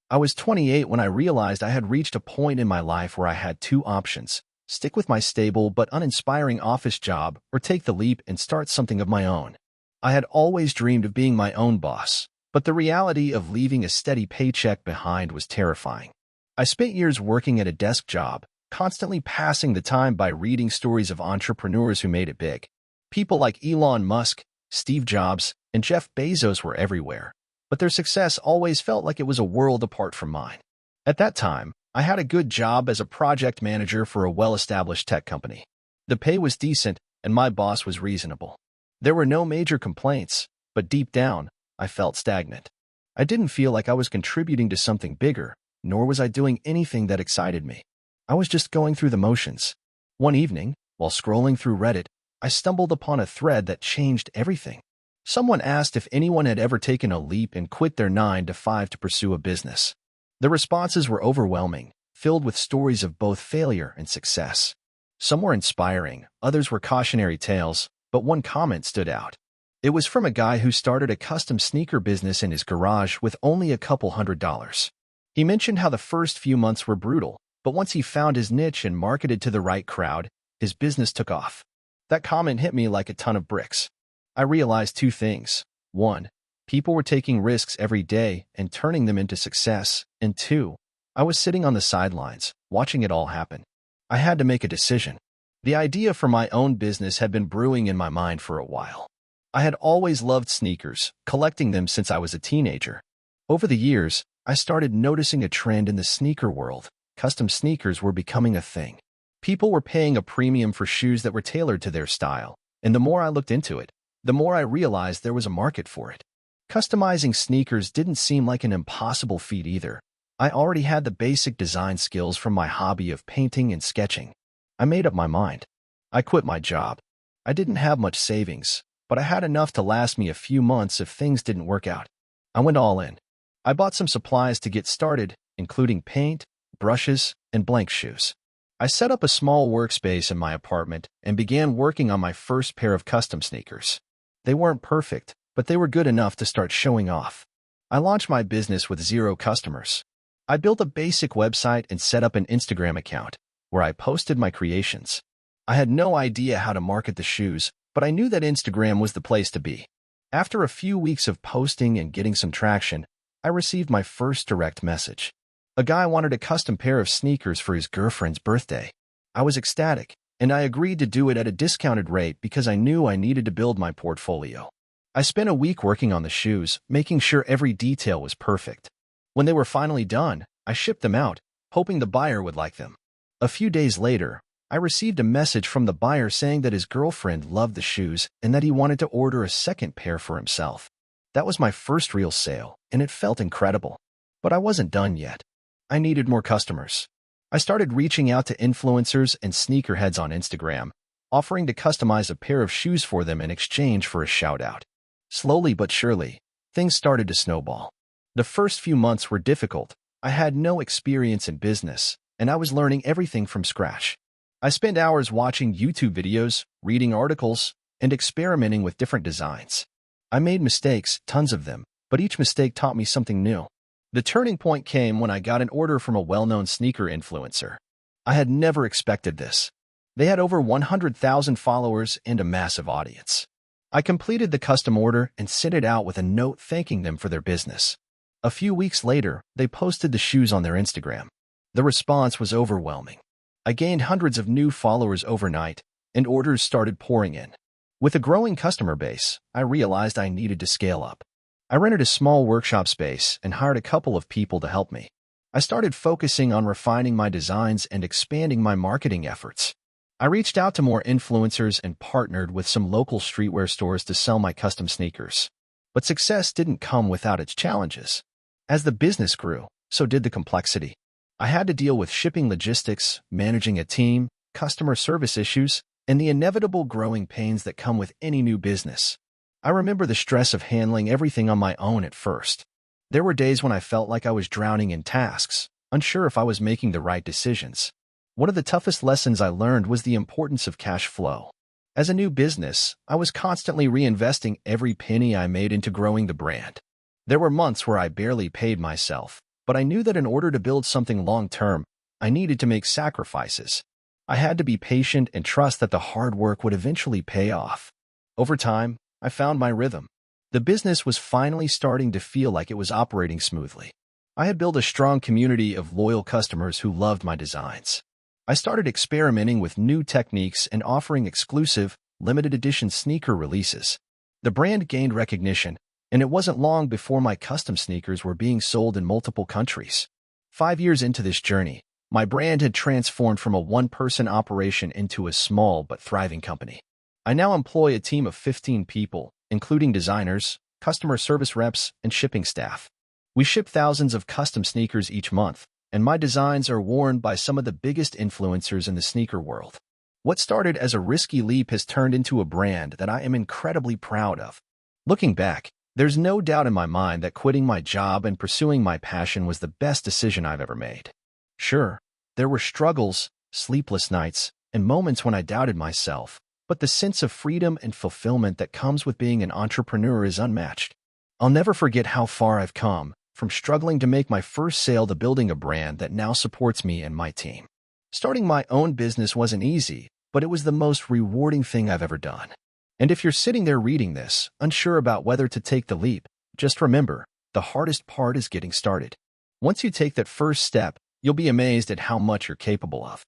I was 28 when I realized I had reached a point in my life where I had two options: stick with my stable but uninspiring office job, or take the leap and start something of my own. I had always dreamed of being my own boss, but the reality of leaving a steady paycheck behind was terrifying. I spent years working at a desk job, constantly passing the time by reading stories of entrepreneurs who made it big. People like Elon Musk, Steve Jobs, and Jeff Bezos were everywhere, but their success always felt like it was a world apart from mine. At that time, I had a good job as a project manager for a well-established tech company. The pay was decent, and my boss was reasonable. There were no major complaints, but deep down, I felt stagnant. I didn't feel like I was contributing to something bigger, nor was I doing anything that excited me. I was just going through the motions. One evening, while scrolling through Reddit, I stumbled upon a thread that changed everything. Someone asked if anyone had ever taken a leap and quit their 9 to 5 to pursue a business. The responses were overwhelming, filled with stories of both failure and success. Some were inspiring, others were cautionary tales, but one comment stood out. It was from a guy who started a custom sneaker business in his garage with only a couple $100s. He mentioned how the first few months were brutal, but once he found his niche and marketed to the right crowd, his business took off. That comment hit me like a ton of bricks. I realized two things. One, people were taking risks every day and turning them into success. And two, I was sitting on the sidelines, watching it all happen. I had to make a decision. The idea for my own business had been brewing in my mind for a while. I had always loved sneakers, collecting them since I was a teenager. Over the years, I started noticing a trend in the sneaker world. Custom sneakers were becoming a thing. People were paying a premium for shoes that were tailored to their style, and the more I looked into it, the more I realized there was a market for it. Customizing sneakers didn't seem like an impossible feat either. I already had the basic design skills from my hobby of painting and sketching. I made up my mind. I quit my job. I didn't have much savings, but I had enough to last me a few months if things didn't work out. I went all in. I bought some supplies to get started, including paint, brushes, and blank shoes. I set up a small workspace in my apartment and began working on my first pair of custom sneakers. They weren't perfect, but they were good enough to start showing off. I launched my business with 0 customers. I built a basic website and set up an Instagram account, where I posted my creations. I had no idea how to market the shoes, but I knew that Instagram was the place to be. After a few weeks of posting and getting some traction, I received my first direct message. A guy wanted a custom pair of sneakers for his girlfriend's birthday. I was ecstatic, and I agreed to do it at a discounted rate because I knew I needed to build my portfolio. I spent a week working on the shoes, making sure every detail was perfect. When they were finally done, I shipped them out, hoping the buyer would like them. A few days later, I received a message from the buyer saying that his girlfriend loved the shoes and that he wanted to order a second pair for himself. That was my first real sale, and it felt incredible. But I wasn't done yet. I needed more customers. I started reaching out to influencers and sneakerheads on Instagram, offering to customize a pair of shoes for them in exchange for a shout-out. Slowly but surely, things started to snowball. The first few months were difficult. I had no experience in business, and I was learning everything from scratch. I spent hours watching YouTube videos, reading articles, and experimenting with different designs. I made mistakes, tons of them, but each mistake taught me something new. The turning point came when I got an order from a well-known sneaker influencer. I had never expected this. They had over 100,000 followers and a massive audience. I completed the custom order and sent it out with a note thanking them for their business. A few weeks later, they posted the shoes on their Instagram. The response was overwhelming. I gained hundreds of new followers overnight, and orders started pouring in. With a growing customer base, I realized I needed to scale up. I rented a small workshop space and hired a couple of people to help me. I started focusing on refining my designs and expanding my marketing efforts. I reached out to more influencers and partnered with some local streetwear stores to sell my custom sneakers. But success didn't come without its challenges. As the business grew, so did the complexity. I had to deal with shipping logistics, managing a team, customer service issues, and the inevitable growing pains that come with any new business. I remember the stress of handling everything on my own at first. There were days when I felt like I was drowning in tasks, unsure if I was making the right decisions. One of the toughest lessons I learned was the importance of cash flow. As a new business, I was constantly reinvesting every penny I made into growing the brand. There were months where I barely paid myself, But I knew that in order to build something long-term, I needed to make sacrifices. I had to be patient and trust that the hard work would eventually pay off. Over time, I found my rhythm. The business was finally starting to feel like it was operating smoothly. I had built a strong community of loyal customers who loved my designs. I started experimenting with new techniques and offering exclusive, limited-edition sneaker releases. The brand gained recognition, and it wasn't long before my custom sneakers were being sold in multiple countries. 5 years into this journey, my brand had transformed from a one-person operation into a small but thriving company. I now employ a team of 15 people, including designers, customer service reps, and shipping staff. We ship thousands of custom sneakers each month, and my designs are worn by some of the biggest influencers in the sneaker world. What started as a risky leap has turned into a brand that I am incredibly proud of. Looking back, there's no doubt in my mind that quitting my job and pursuing my passion was the best decision I've ever made. Sure, there were struggles, sleepless nights, and moments when I doubted myself, but the sense of freedom and fulfillment that comes with being an entrepreneur is unmatched. I'll never forget how far I've come, from struggling to make my first sale to building a brand that now supports me and my team. Starting my own business wasn't easy, but it was the most rewarding thing I've ever done. And if you're sitting there reading this, unsure about whether to take the leap, just remember, the hardest part is getting started. Once you take that first step, you'll be amazed at how much you're capable of.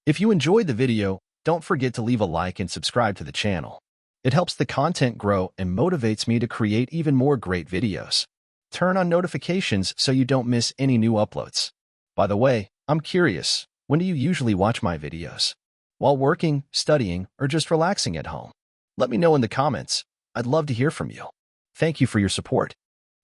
If you enjoyed the video, don't forget to leave a like and subscribe to the channel. It helps the content grow and motivates me to create even more great videos. Turn on notifications so you don't miss any new uploads. By the way, I'm curious, when do you usually watch my videos? While working, studying, or just relaxing at home? Let me know in the comments. I'd love to hear from you. Thank you for your support.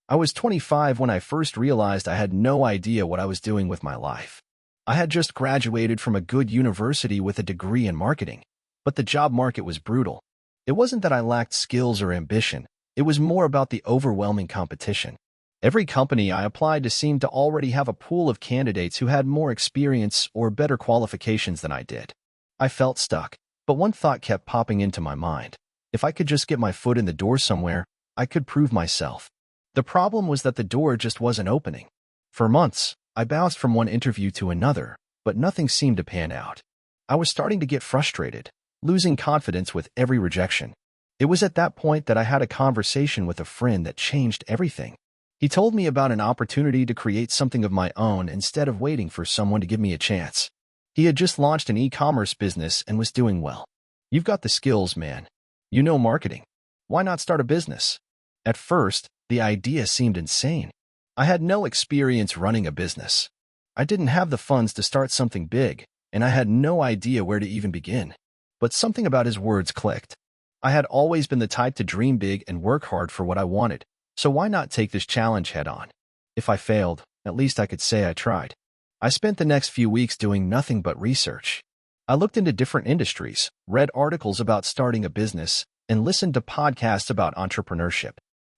I was 25 when I first realized I had no idea what I was doing with my life. I had just graduated from a good university with a degree in marketing, but the job market was brutal. It wasn't that I lacked skills or ambition. It was more about the overwhelming competition. Every company I applied to seemed to already have a pool of candidates who had more experience or better qualifications than I did. I felt stuck, but one thought kept popping into my mind. If I could just get my foot in the door somewhere, I could prove myself. The problem was that the door just wasn't opening. For months, I bounced from one interview to another, but nothing seemed to pan out. I was starting to get frustrated, losing confidence with every rejection. It was at that point that I had a conversation with a friend that changed everything. He told me about an opportunity to create something of my own instead of waiting for someone to give me a chance. He had just launched an e-commerce business and was doing well. You've got the skills, man. You know marketing. Why not start a business? At first, the idea seemed insane. I had no experience running a business. I didn't have the funds to start something big, and I had no idea where to even begin. But something about his words clicked. I had always been the type to dream big and work hard for what I wanted. So why not take this challenge head on? If I failed, at least I could say I tried. I spent the next few weeks doing nothing but research. I looked into different industries, read articles about starting a business, and listened to podcasts about entrepreneurship.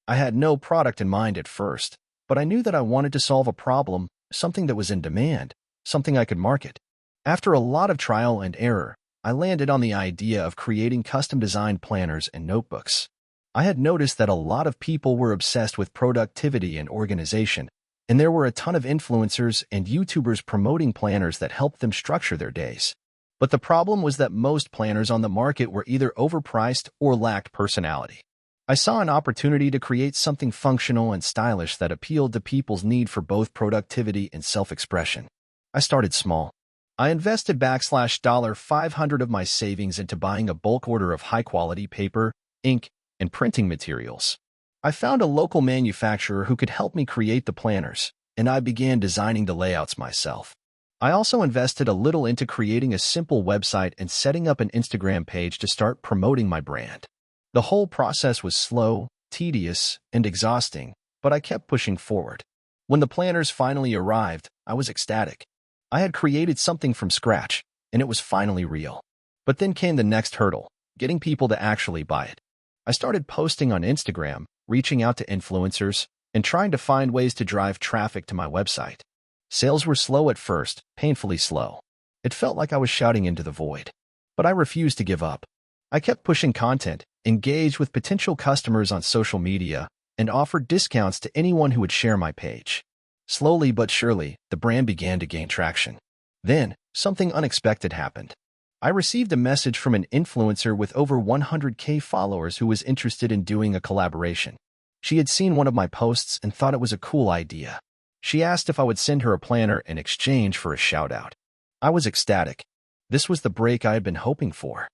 I had no product in mind at first, but I knew that I wanted to solve a problem, something that was in demand, something I could market. After a lot of trial and error, I landed on the idea of creating custom-designed planners and notebooks. I had noticed that a lot of people were obsessed with productivity and organization, and there were a ton of influencers and YouTubers promoting planners that helped them structure their days. But the problem was that most planners on the market were either overpriced or lacked personality. I saw an opportunity to create something functional and stylish that appealed to people's need for both productivity and self-expression. I started small. I invested $500 of my savings into buying a bulk order of high-quality paper, ink, and printing materials. I found a local manufacturer who could help me create the planners, and I began designing the layouts myself. I also invested a little into creating a simple website and setting up an Instagram page to start promoting my brand. The whole process was slow, tedious, and exhausting, but I kept pushing forward. When the planners finally arrived, I was ecstatic. I had created something from scratch, and it was finally real. But then came the next hurdle, getting people to actually buy it. I started posting on Instagram, reaching out to influencers, and trying to find ways to drive traffic to my website. Sales were slow at first, painfully slow. It felt like I was shouting into the void. But I refused to give up. I kept pushing content, engaged with potential customers on social media, and offered discounts to anyone who would share my page. Slowly but surely, the brand began to gain traction. Then, something unexpected happened. I received a message from an influencer with over 100K followers who was interested in doing a collaboration. She had seen one of my posts and thought it was a cool idea. She asked if I would send her a planner in exchange for a shout-out. I was ecstatic. This was the break I had been hoping for.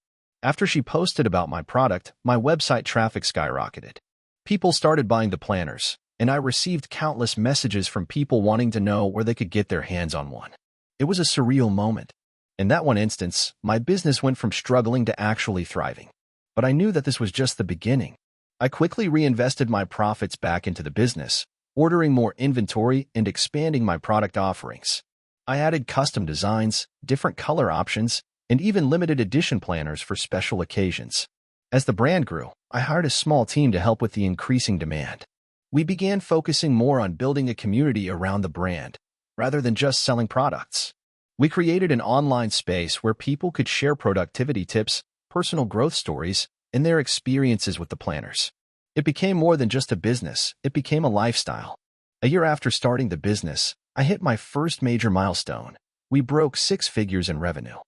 After she posted about my product, my website traffic skyrocketed. People started buying the planners, and I received countless messages from people wanting to know where they could get their hands on one. It was a surreal moment. In that one instance, my business went from struggling to actually thriving. But I knew that this was just the beginning. I quickly reinvested my profits back into the business, ordering more inventory and expanding my product offerings. I added custom designs, different color options, and even limited edition planners for special occasions. As the brand grew, I hired a small team to help with the increasing demand. We began focusing more on building a community around the brand, rather than just selling products. We created an online space where people could share productivity tips, personal growth stories, and their experiences with the planners. It became more than just a business, it became a lifestyle. A year after starting the business, I hit my first major milestone. We broke 6 figures in revenue.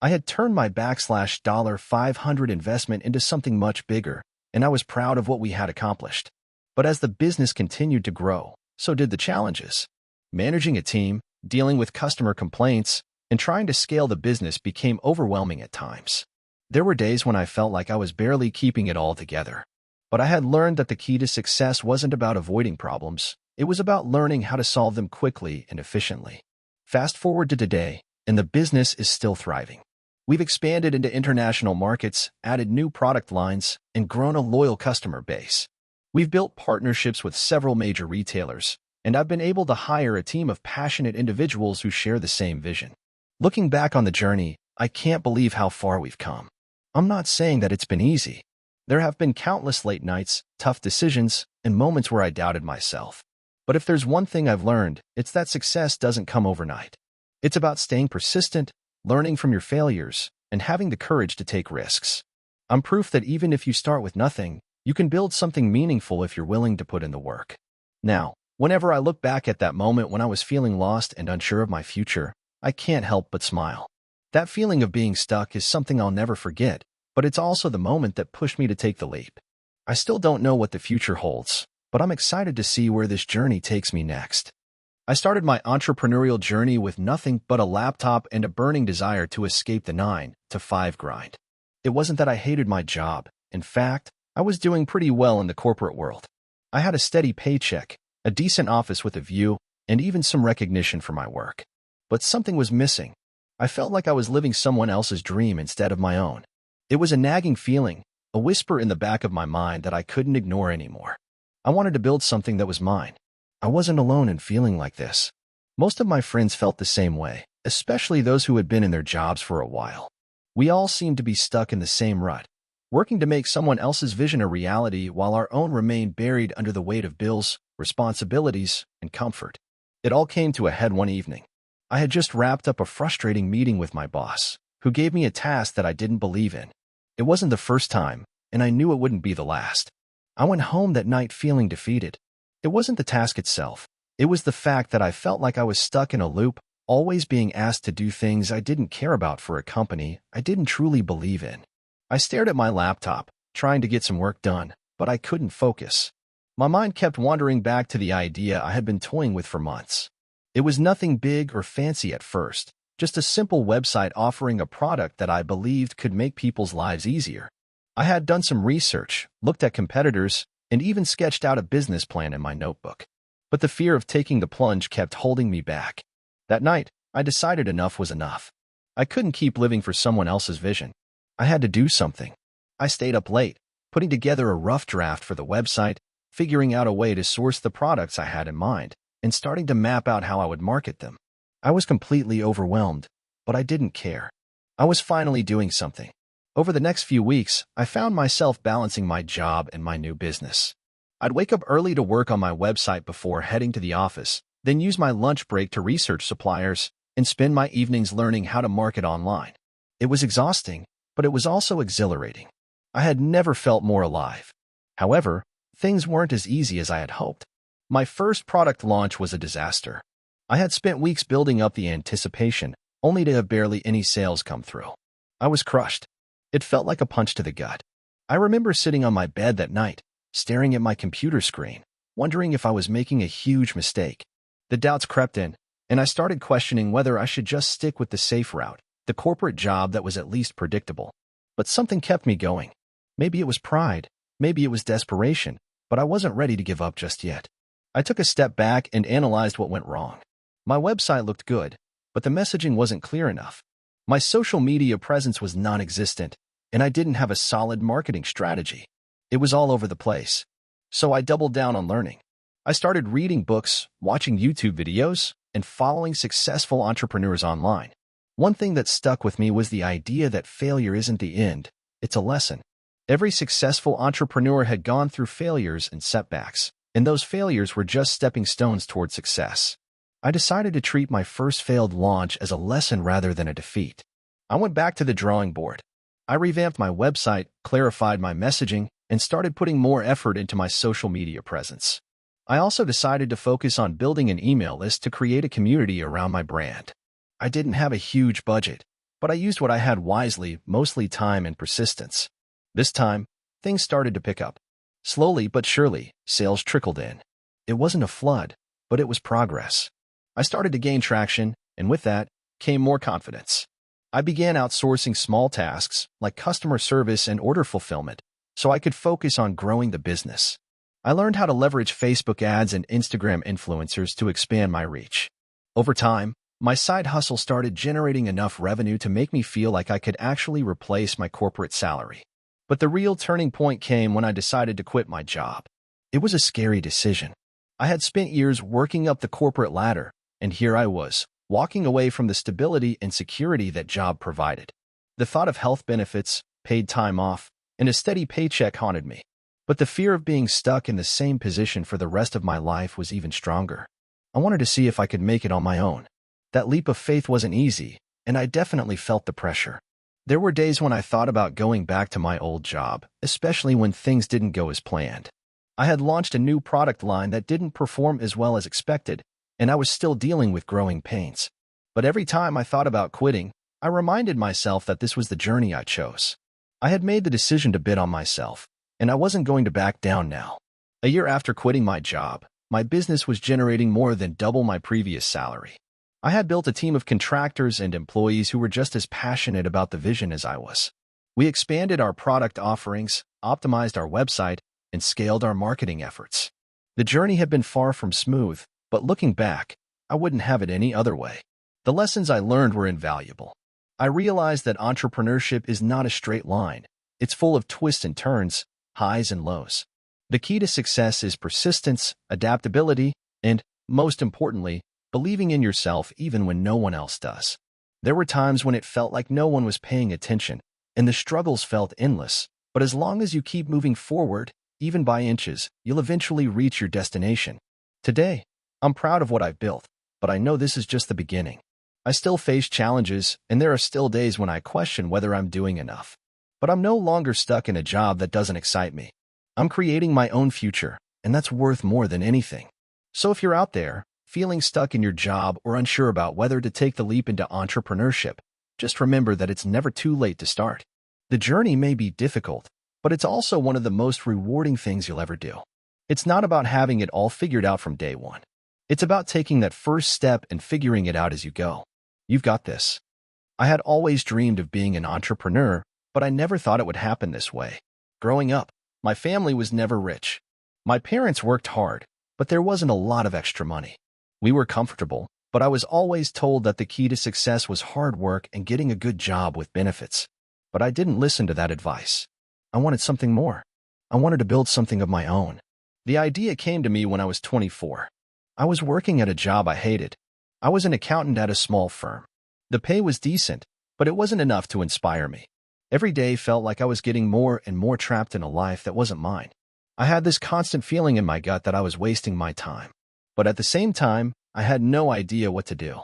I had turned my $500 investment into something much bigger, and I was proud of what we had accomplished. But as the business continued to grow, so did the challenges. Managing a team, dealing with customer complaints, and trying to scale the business became overwhelming at times. There were days when I felt like I was barely keeping it all together. But I had learned that the key to success wasn't about avoiding problems. It was about learning how to solve them quickly and efficiently. Fast forward to today, and the business is still thriving. We've expanded into international markets, added new product lines, and grown a loyal customer base. We've built partnerships with several major retailers, and I've been able to hire a team of passionate individuals who share the same vision. Looking back on the journey, I can't believe how far we've come. I'm not saying that it's been easy. There have been countless late nights, tough decisions, and moments where I doubted myself. But if there's one thing I've learned, it's that success doesn't come overnight. It's about staying persistent, learning from your failures, and having the courage to take risks. I'm proof that even if you start with nothing, you can build something meaningful if you're willing to put in the work. Now, whenever I look back at that moment when I was feeling lost and unsure of my future, I can't help but smile. That feeling of being stuck is something I'll never forget, but it's also the moment that pushed me to take the leap. I still don't know what the future holds, but I'm excited to see where this journey takes me next. I started my entrepreneurial journey with nothing but a laptop and a burning desire to escape the 9-to-5 grind. It wasn't that I hated my job. In fact, I was doing pretty well in the corporate world. I had a steady paycheck, a decent office with a view, and even some recognition for my work. But something was missing. I felt like I was living someone else's dream instead of my own. It was a nagging feeling, a whisper in the back of my mind that I couldn't ignore anymore. I wanted to build something that was mine. I wasn't alone in feeling like this. Most of my friends felt the same way, especially those who had been in their jobs for a while. We all seemed to be stuck in the same rut, working to make someone else's vision a reality while our own remained buried under the weight of bills, responsibilities, and comfort. It all came to a head one evening. I had just wrapped up a frustrating meeting with my boss, who gave me a task that I didn't believe in. It wasn't the first time, and I knew it wouldn't be the last. I went home that night feeling defeated. It wasn't the task itself. It was the fact that I felt like I was stuck in a loop, always being asked to do things I didn't care about for a company I didn't truly believe in. I stared at my laptop, trying to get some work done, but I couldn't focus. My mind kept wandering back to the idea I had been toying with for months. It was nothing big or fancy at first, just a simple website offering a product that I believed could make people's lives easier. I had done some research, looked at competitors, and even sketched out a business plan in my notebook. But the fear of taking the plunge kept holding me back. That night, I decided enough was enough. I couldn't keep living for someone else's vision. I had to do something. I stayed up late, putting together a rough draft for the website, figuring out a way to source the products I had in mind, and starting to map out how I would market them. I was completely overwhelmed, but I didn't care. I was finally doing something. Over the next few weeks, I found myself balancing my job and my new business. I'd wake up early to work on my website before heading to the office, then use my lunch break to research suppliers, and spend my evenings learning how to market online. It was exhausting, but it was also exhilarating. I had never felt more alive. However, things weren't as easy as I had hoped. My first product launch was a disaster. I had spent weeks building up the anticipation, only to have barely any sales come through. I was crushed. It felt like a punch to the gut. I remember sitting on my bed that night, staring at my computer screen, wondering if I was making a huge mistake. The doubts crept in, and I started questioning whether I should just stick with the safe route, the corporate job that was at least predictable. But something kept me going. Maybe it was pride, maybe it was desperation, but I wasn't ready to give up just yet. I took a step back and analyzed what went wrong. My website looked good, but the messaging wasn't clear enough. My social media presence was non-existent, and I didn't have a solid marketing strategy. It was all over the place. So I doubled down on learning. I started reading books, watching YouTube videos, and following successful entrepreneurs online. One thing that stuck with me was the idea that failure isn't the end, it's a lesson. Every successful entrepreneur had gone through failures and setbacks, and those failures were just stepping stones toward success. I decided to treat my first failed launch as a lesson rather than a defeat. I went back to the drawing board. I revamped my website, clarified my messaging, and started putting more effort into my social media presence. I also decided to focus on building an email list to create a community around my brand. I didn't have a huge budget, but I used what I had wisely, mostly time and persistence. This time, things started to pick up. Slowly but surely, sales trickled in. It wasn't a flood, but it was progress. I started to gain traction, and with that, came more confidence. I began outsourcing small tasks, like customer service and order fulfillment, so I could focus on growing the business. I learned how to leverage Facebook ads and Instagram influencers to expand my reach. Over time, my side hustle started generating enough revenue to make me feel like I could actually replace my corporate salary. But the real turning point came when I decided to quit my job. It was a scary decision. I had spent years working up the corporate ladder, and here I was, walking away from the stability and security that job provided. The thought of health benefits, paid time off, and a steady paycheck haunted me. But the fear of being stuck in the same position for the rest of my life was even stronger. I wanted to see if I could make it on my own. That leap of faith wasn't easy, and I definitely felt the pressure. There were days when I thought about going back to my old job, especially when things didn't go as planned. I had launched a new product line that didn't perform as well as expected, and I was still dealing with growing pains. But every time I thought about quitting, I reminded myself that this was the journey I chose. I had made the decision to bet on myself, and I wasn't going to back down now. A year after quitting my job, my business was generating more than double my previous salary. I had built a team of contractors and employees who were just as passionate about the vision as I was. We expanded our product offerings, optimized our website, and scaled our marketing efforts. The journey had been far from smooth, but looking back, I wouldn't have it any other way. The lessons I learned were invaluable. I realized that entrepreneurship is not a straight line. It's full of twists and turns, highs and lows. The key to success is persistence, adaptability, and, most importantly, believing in yourself even when no one else does. There were times when it felt like no one was paying attention, and the struggles felt endless, but as long as you keep moving forward, even by inches, you'll eventually reach your destination. Today, I'm proud of what I've built, but I know this is just the beginning. I still face challenges, and there are still days when I question whether I'm doing enough. But I'm no longer stuck in a job that doesn't excite me. I'm creating my own future, and that's worth more than anything. So if you're out there, feeling stuck in your job or unsure about whether to take the leap into entrepreneurship, just remember that it's never too late to start. The journey may be difficult, but it's also one of the most rewarding things you'll ever do. It's not about having it all figured out from day one. It's about taking that first step and figuring it out as you go. You've got this. I had always dreamed of being an entrepreneur, but I never thought it would happen this way. Growing up, my family was never rich. My parents worked hard, but there wasn't a lot of extra money. We were comfortable, but I was always told that the key to success was hard work and getting a good job with benefits. But I didn't listen to that advice. I wanted something more. I wanted to build something of my own. The idea came to me when I was 24. I was working at a job I hated. I was an accountant at a small firm. The pay was decent, but it wasn't enough to inspire me. Every day felt like I was getting more and more trapped in a life that wasn't mine. I had this constant feeling in my gut that I was wasting my time. But at the same time, I had no idea what to do.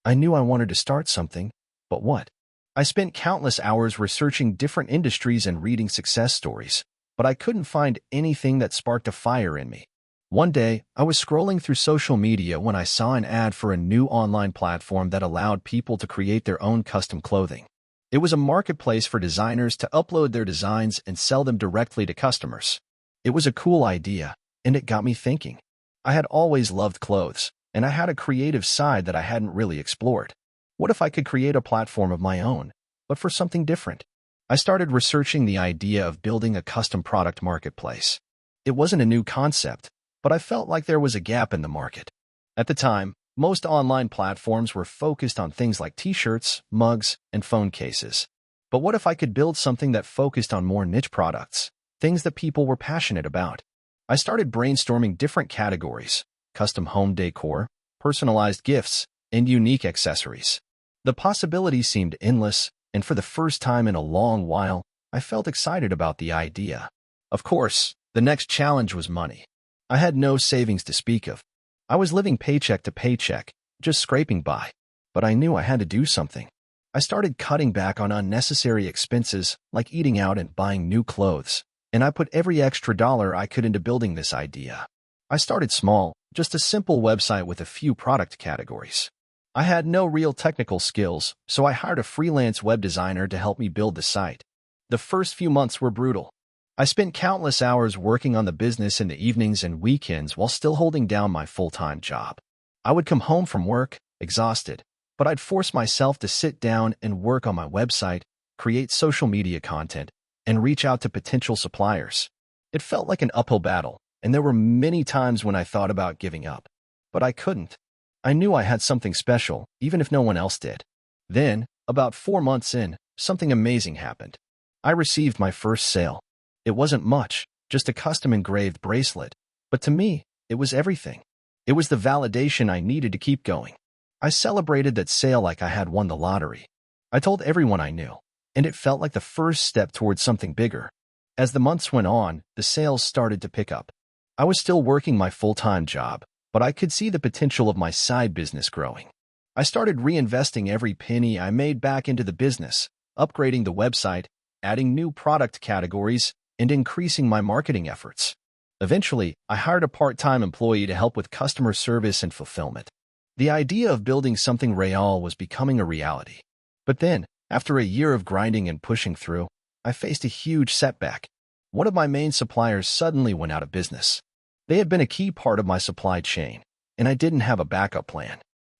I knew I wanted to start something, but what? I spent countless hours researching different industries and reading success stories, but I couldn't find anything that sparked a fire in me. One day, I was scrolling through social media when I saw an ad for a new online platform that allowed people to create their own custom clothing. It was a marketplace for designers to upload their designs and sell them directly to customers. It was a cool idea, and it got me thinking. I had always loved clothes, and I had a creative side that I hadn't really explored. What if I could create a platform of my own, but for something different? I started researching the idea of building a custom product marketplace. It wasn't a new concept, but I felt like there was a gap in the market. At the time, most online platforms were focused on things like t-shirts, mugs, and phone cases. But what if I could build something that focused on more niche products, things that people were passionate about? I started brainstorming different categories: custom home decor, personalized gifts, and unique accessories. The possibilities seemed endless, and for the first time in a long while, I felt excited about the idea. Of course, the next challenge was money. I had no savings to speak of. I was living paycheck to paycheck, just scraping by. But I knew I had to do something. I started cutting back on unnecessary expenses like eating out and buying new clothes, and I put every extra dollar I could into building this idea. I started small, just a simple website with a few product categories. I had no real technical skills, so I hired a freelance web designer to help me build the site. The first few months were brutal. I spent countless hours working on the business in the evenings and weekends while still holding down my full-time job. I would come home from work, exhausted, but I'd force myself to sit down and work on my website, create social media content, and reach out to potential suppliers. It felt like an uphill battle, and there were many times when I thought about giving up. But I couldn't. I knew I had something special, even if no one else did. Then, about 4 months in, something amazing happened. I received my first sale. It wasn't much, just a custom engraved bracelet, but to me, it was everything. It was the validation I needed to keep going. I celebrated that sale like I had won the lottery. I told everyone I knew, and it felt like the first step towards something bigger. As the months went on, the sales started to pick up. I was still working my full-time job, but I could see the potential of my side business growing. I started reinvesting every penny I made back into the business, upgrading the website, adding new product categories, and increasing my marketing efforts. Eventually, I hired a part-time employee to help with customer service and fulfillment. The idea of building something real was becoming a reality. But then, after a year of grinding and pushing through, I faced a huge setback. One of my main suppliers suddenly went out of business. They had been a key part of my supply chain, and I didn't have a backup plan.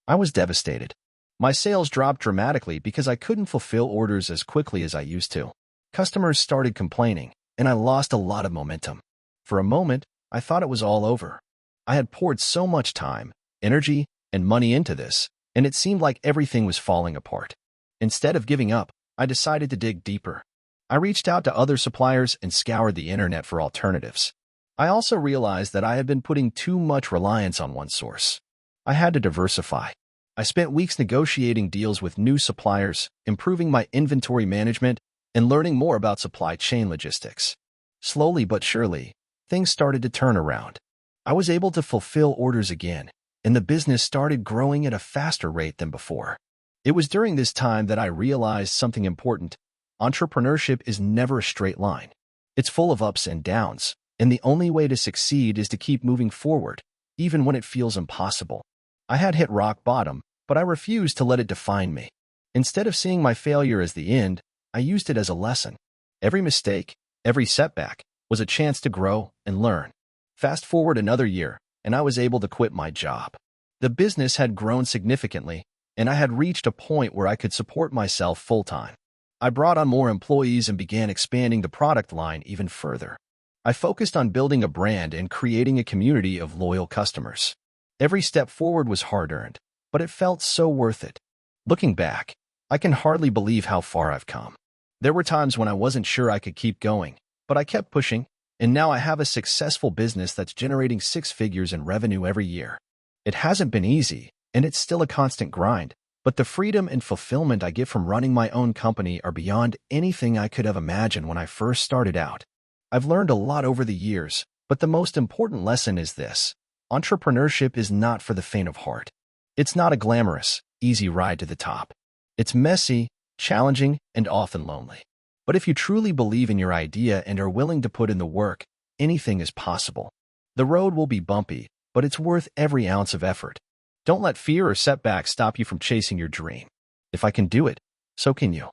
I was devastated. My sales dropped dramatically because I couldn't fulfill orders as quickly as I used to. Customers started complaining, and I lost a lot of momentum. For a moment, I thought it was all over. I had poured so much time, energy, and money into this, and it seemed like everything was falling apart. Instead of giving up, I decided to dig deeper. I reached out to other suppliers and scoured the internet for alternatives. I also realized that I had been putting too much reliance on one source. I had to diversify. I spent weeks negotiating deals with new suppliers, improving my inventory management, and learning more about supply chain logistics. Slowly but surely, things started to turn around. I was able to fulfill orders again, and the business started growing at a faster rate than before. It was during this time that I realized something important. Entrepreneurship is never a straight line. It's full of ups and downs, and the only way to succeed is to keep moving forward, even when it feels impossible. I had hit rock bottom, but I refused to let it define me. Instead of seeing my failure as the end, I used it as a lesson. Every mistake, every setback, was a chance to grow and learn. Fast forward another year, and I was able to quit my job. The business had grown significantly, and I had reached a point where I could support myself full-time. I brought on more employees and began expanding the product line even further. I focused on building a brand and creating a community of loyal customers. Every step forward was hard-earned, but it felt so worth it. Looking back, I can hardly believe how far I've come. There were times when I wasn't sure I could keep going, but I kept pushing, and now I have a successful business that's generating 6 figures in revenue every year. It hasn't been easy, and it's still a constant grind, but the freedom and fulfillment I get from running my own company are beyond anything I could have imagined when I first started out. I've learned a lot over the years, but the most important lesson is this: entrepreneurship is not for the faint of heart. It's not a glamorous, easy ride to the top. It's messy, challenging, and often lonely. But if you truly believe in your idea and are willing to put in the work, anything is possible. The road will be bumpy, but it's worth every ounce of effort. Don't let fear or setbacks stop you from chasing your dream. If I can do it, so can you.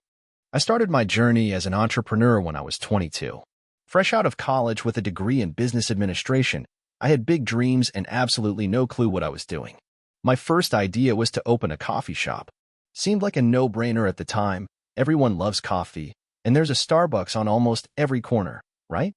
I started my journey as an entrepreneur when I was 22. Fresh out of college with a degree in business administration, I had big dreams and absolutely no clue what I was doing. My first idea was to open a coffee shop. Seemed like a no-brainer at the time. Everyone loves coffee, and there's a Starbucks on almost every corner, right?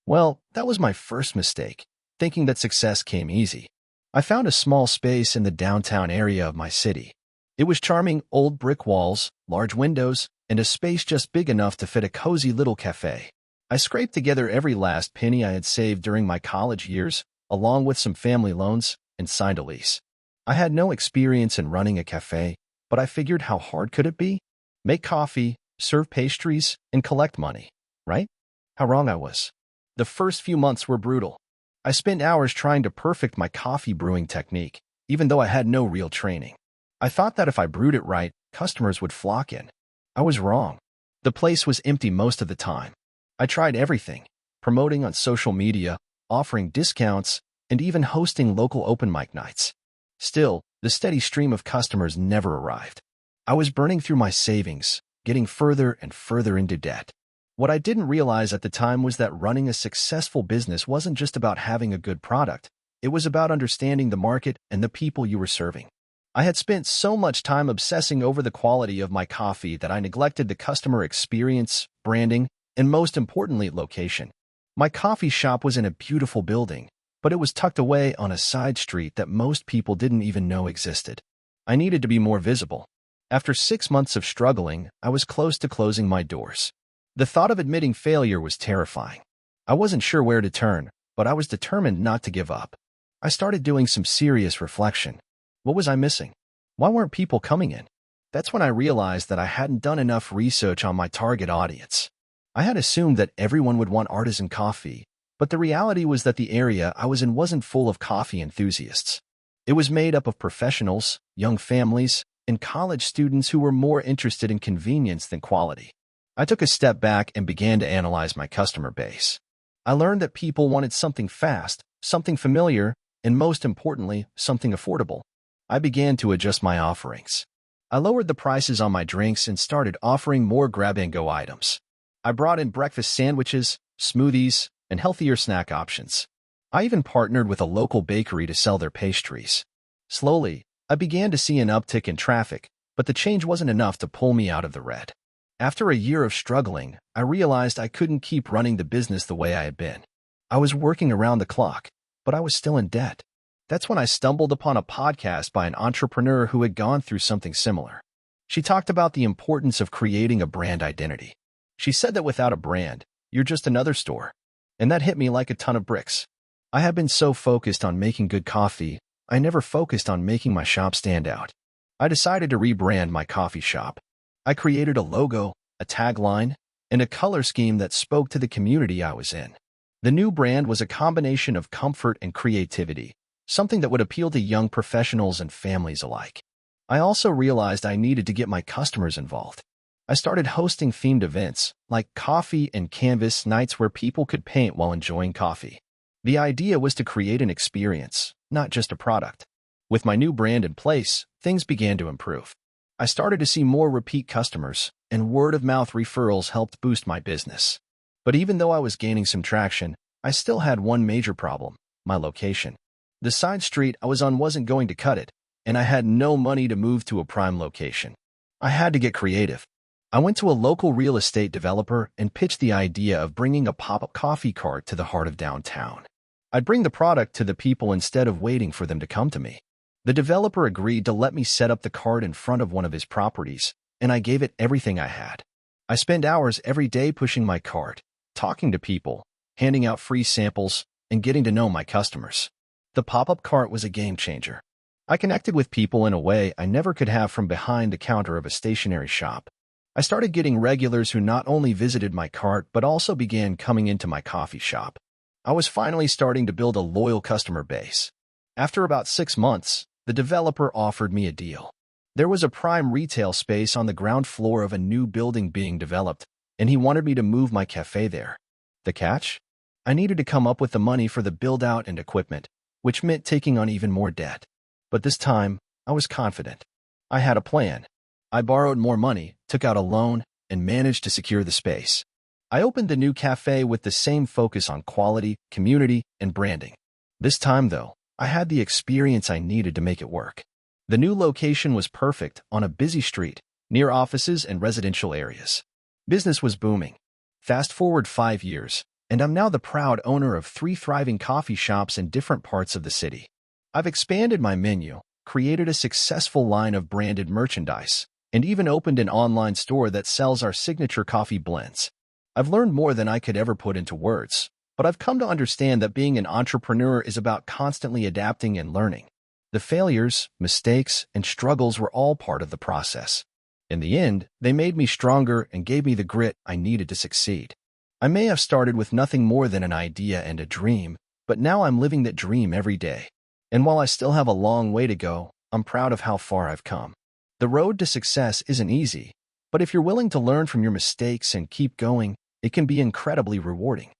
Well, that was my first mistake, thinking that success came easy. I found a small space in the downtown area of my city. It was charming: old brick walls, large windows, and a space just big enough to fit a cozy little cafe. I scraped together every last penny I had saved during my college years, along with some family loans, and signed a lease. I had no experience in running a cafe, but I figured, how hard could it be? Make coffee, serve pastries, and collect money, right? How wrong I was. The first few months were brutal. I spent hours trying to perfect my coffee brewing technique, even though I had no real training. I thought that if I brewed it right, customers would flock in. I was wrong. The place was empty most of the time. I tried everything: promoting on social media, offering discounts, and even hosting local open mic nights. Still, the steady stream of customers never arrived. I was burning through my savings, getting further and further into debt. What I didn't realize at the time was that running a successful business wasn't just about having a good product. It was about understanding the market and the people you were serving. I had spent so much time obsessing over the quality of my coffee that I neglected the customer experience, branding, and most importantly, location. My coffee shop was in a beautiful building, but it was tucked away on a side street that most people didn't even know existed. I needed to be more visible. After 6 months of struggling, I was close to closing my doors. The thought of admitting failure was terrifying. I wasn't sure where to turn, but I was determined not to give up. I started doing some serious reflection. What was I missing? Why weren't people coming in? That's when I realized that I hadn't done enough research on my target audience. I had assumed that everyone would want artisan coffee, but the reality was that the area I was in wasn't full of coffee enthusiasts. It was made up of professionals, young families, and college students who were more interested in convenience than quality. I took a step back and began to analyze my customer base. I learned that people wanted something fast, something familiar, and most importantly, something affordable. I began to adjust my offerings. I lowered the prices on my drinks and started offering more grab-and-go items. I brought in breakfast sandwiches, smoothies, and healthier snack options. I even partnered with a local bakery to sell their pastries. Slowly, I began to see an uptick in traffic, but the change wasn't enough to pull me out of the red. After a year of struggling, I realized I couldn't keep running the business the way I had been. I was working around the clock, but I was still in debt. That's when I stumbled upon a podcast by an entrepreneur who had gone through something similar. She talked about the importance of creating a brand identity. She said that without a brand, you're just another store. And that hit me like a ton of bricks. I had been so focused on making good coffee, I never focused on making my shop stand out. I decided to rebrand my coffee shop. I created a logo, a tagline, and a color scheme that spoke to the community I was in. The new brand was a combination of comfort and creativity, something that would appeal to young professionals and families alike. I also realized I needed to get my customers involved. I started hosting themed events, like coffee and canvas nights where people could paint while enjoying coffee. The idea was to create an experience, not just a product. With my new brand in place, things began to improve. I started to see more repeat customers, and word-of-mouth referrals helped boost my business. But even though I was gaining some traction, I still had one major problem: my location. The side street I was on wasn't going to cut it, and I had no money to move to a prime location. I had to get creative. I went to a local real estate developer and pitched the idea of bringing a pop-up coffee cart to the heart of downtown. I'd bring the product to the people instead of waiting for them to come to me. The developer agreed to let me set up the cart in front of one of his properties, and I gave it everything I had. I spent hours every day pushing my cart, talking to people, handing out free samples, and getting to know my customers. The pop-up cart was a game changer. I connected with people in a way I never could have from behind the counter of a stationery shop. I started getting regulars who not only visited my cart but also began coming into my coffee shop. I was finally starting to build a loyal customer base. After about 6 months, the developer offered me a deal. There was a prime retail space on the ground floor of a new building being developed, and he wanted me to move my cafe there. The catch? I needed to come up with the money for the build-out and equipment, which meant taking on even more debt. But this time, I was confident. I had a plan. I borrowed more money, took out a loan, and managed to secure the space. I opened the new cafe with the same focus on quality, community, and branding. This time, though, I had the experience I needed to make it work. The new location was perfect on a busy street, near offices and residential areas. Business was booming. Fast forward 5 years, and I'm now the proud owner of 3 thriving coffee shops in different parts of the city. I've expanded my menu, created a successful line of branded merchandise, and even opened an online store that sells our signature coffee blends. I've learned more than I could ever put into words, but I've come to understand that being an entrepreneur is about constantly adapting and learning. The failures, mistakes, and struggles were all part of the process. In the end, they made me stronger and gave me the grit I needed to succeed. I may have started with nothing more than an idea and a dream, but now I'm living that dream every day. And while I still have a long way to go, I'm proud of how far I've come. The road to success isn't easy, but if you're willing to learn from your mistakes and keep going, it can be incredibly rewarding.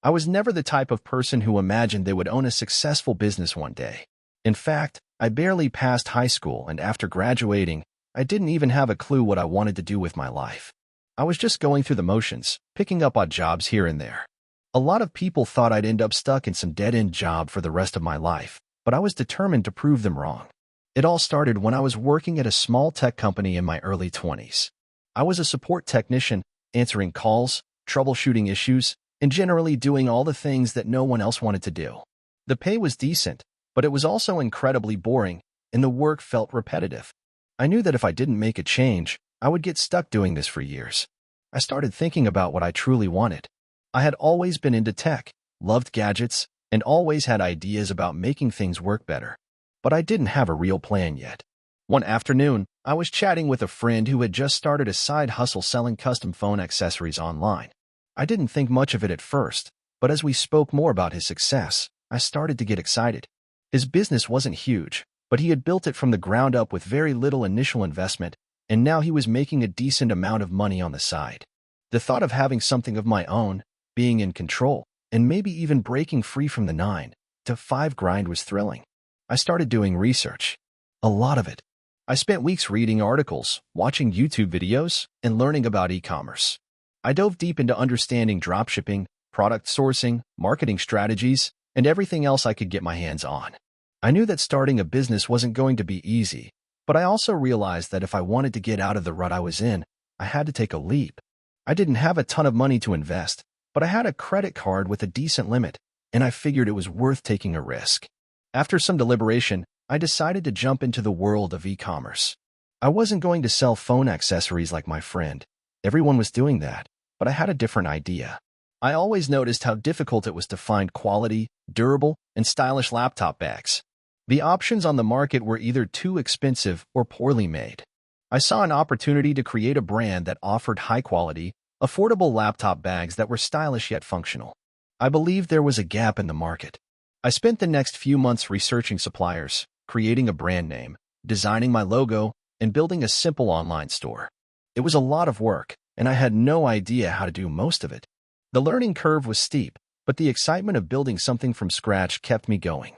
I was never the type of person who imagined they would own a successful business one day. In fact, I barely passed high school, and after graduating, I didn't even have a clue what I wanted to do with my life. I was just going through the motions, picking up odd jobs here and there. A lot of people thought I'd end up stuck in some dead-end job for the rest of my life, but I was determined to prove them wrong. It all started when I was working at a small tech company in my early 20s. I was a support technician, answering calls, troubleshooting issues, and generally doing all the things that no one else wanted to do. The pay was decent, but it was also incredibly boring, and the work felt repetitive. I knew that if I didn't make a change, I would get stuck doing this for years. I started thinking about what I truly wanted. I had always been into tech, loved gadgets, and always had ideas about making things work better. But I didn't have a real plan yet. One afternoon, I was chatting with a friend who had just started a side hustle selling custom phone accessories online. I didn't think much of it at first, but as we spoke more about his success, I started to get excited. His business wasn't huge, but he had built it from the ground up with very little initial investment, and now he was making a decent amount of money on the side. The thought of having something of my own, being in control, and maybe even breaking free from the 9-to-5 grind was thrilling. I started doing research. A lot of it. I spent weeks reading articles, watching YouTube videos, and learning about e-commerce. I dove deep into understanding dropshipping, product sourcing, marketing strategies, and everything else I could get my hands on. I knew that starting a business wasn't going to be easy, but I also realized that if I wanted to get out of the rut I was in, I had to take a leap. I didn't have a ton of money to invest, but I had a credit card with a decent limit, and I figured it was worth taking a risk. After some deliberation, I decided to jump into the world of e-commerce. I wasn't going to sell phone accessories like my friend. Everyone was doing that, but I had a different idea. I always noticed how difficult it was to find quality, durable, and stylish laptop bags. The options on the market were either too expensive or poorly made. I saw an opportunity to create a brand that offered high-quality, affordable laptop bags that were stylish yet functional. I believed there was a gap in the market. I spent the next few months researching suppliers, creating a brand name, designing my logo, and building a simple online store. It was a lot of work, and I had no idea how to do most of it. The learning curve was steep, but the excitement of building something from scratch kept me going.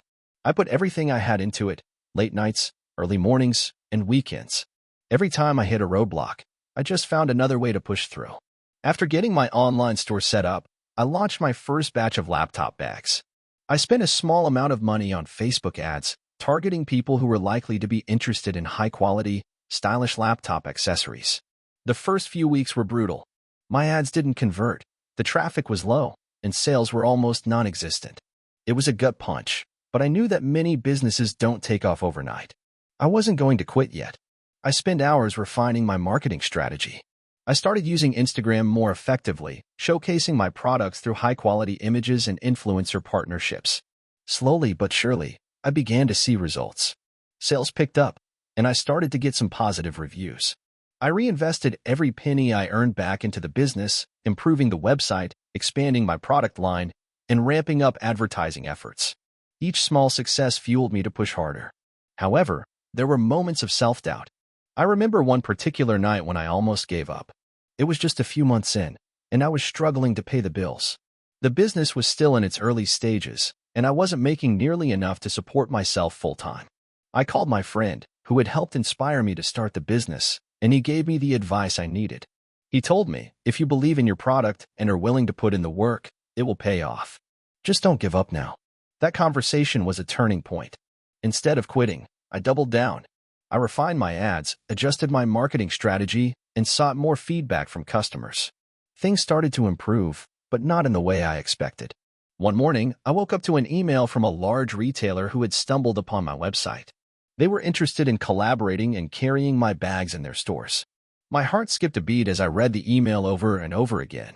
I put everything I had into it, late nights, early mornings, and weekends. Every time I hit a roadblock, I just found another way to push through. After getting my online store set up, I launched my first batch of laptop bags. I spent a small amount of money on Facebook ads, targeting people who were likely to be interested in high-quality, stylish laptop accessories. The first few weeks were brutal. My ads didn't convert, the traffic was low, and sales were almost non-existent. It was a gut punch, but I knew that many businesses don't take off overnight. I wasn't going to quit yet. I spent hours refining my marketing strategy. I started using Instagram more effectively, showcasing my products through high-quality images and influencer partnerships. Slowly but surely, I began to see results. Sales picked up, and I started to get some positive reviews. I reinvested every penny I earned back into the business, improving the website, expanding my product line, and ramping up advertising efforts. Each small success fueled me to push harder. However, there were moments of self-doubt. I remember one particular night when I almost gave up. It was just a few months in, and I was struggling to pay the bills. The business was still in its early stages, and I wasn't making nearly enough to support myself full-time. I called my friend, who had helped inspire me to start the business, and he gave me the advice I needed. He told me, if you believe in your product and are willing to put in the work, it will pay off. Just don't give up now. That conversation was a turning point. Instead of quitting, I doubled down. I refined my ads, adjusted my marketing strategy, and sought more feedback from customers. Things started to improve, but not in the way I expected. One morning, I woke up to an email from a large retailer who had stumbled upon my website. They were interested in collaborating and carrying my bags in their stores. My heart skipped a beat as I read the email over and over again.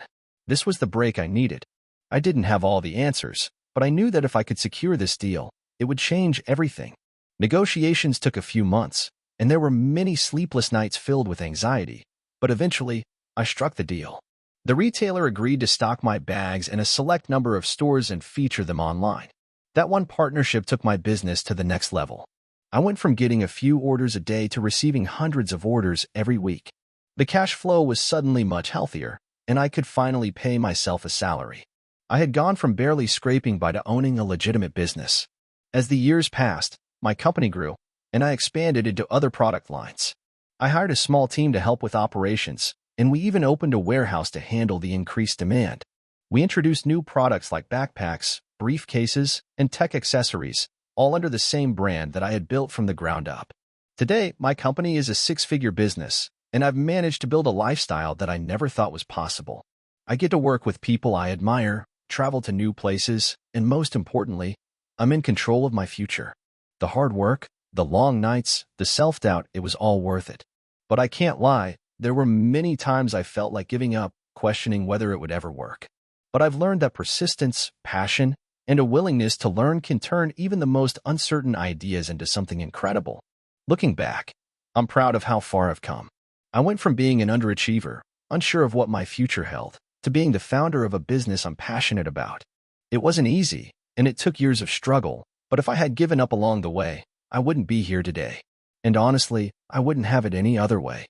This was the break I needed. I didn't have all the answers, but I knew that if I could secure this deal, it would change everything. Negotiations took a few months, and there were many sleepless nights filled with anxiety, but eventually, I struck the deal. The retailer agreed to stock my bags in a select number of stores and feature them online. That one partnership took my business to the next level. I went from getting a few orders a day to receiving hundreds of orders every week. The cash flow was suddenly much healthier, and I could finally pay myself a salary. I had gone from barely scraping by to owning a legitimate business. As the years passed, my company grew, and I expanded into other product lines. I hired a small team to help with operations, and we even opened a warehouse to handle the increased demand. We introduced new products like backpacks, briefcases, and tech accessories, all under the same brand that I had built from the ground up. Today, my company is a six-figure business, and I've managed to build a lifestyle that I never thought was possible. I get to work with people I admire, travel to new places, and most importantly, I'm in control of my future. The hard work, the long nights, the self-doubt, it was all worth it. But I can't lie, there were many times I felt like giving up, questioning whether it would ever work. But I've learned that persistence, passion, and a willingness to learn can turn even the most uncertain ideas into something incredible. Looking back, I'm proud of how far I've come. I went from being an underachiever, unsure of what my future held, to being the founder of a business I'm passionate about. It wasn't easy, and it took years of struggle, but if I had given up along the way, I wouldn't be here today. And honestly, I wouldn't have it any other way.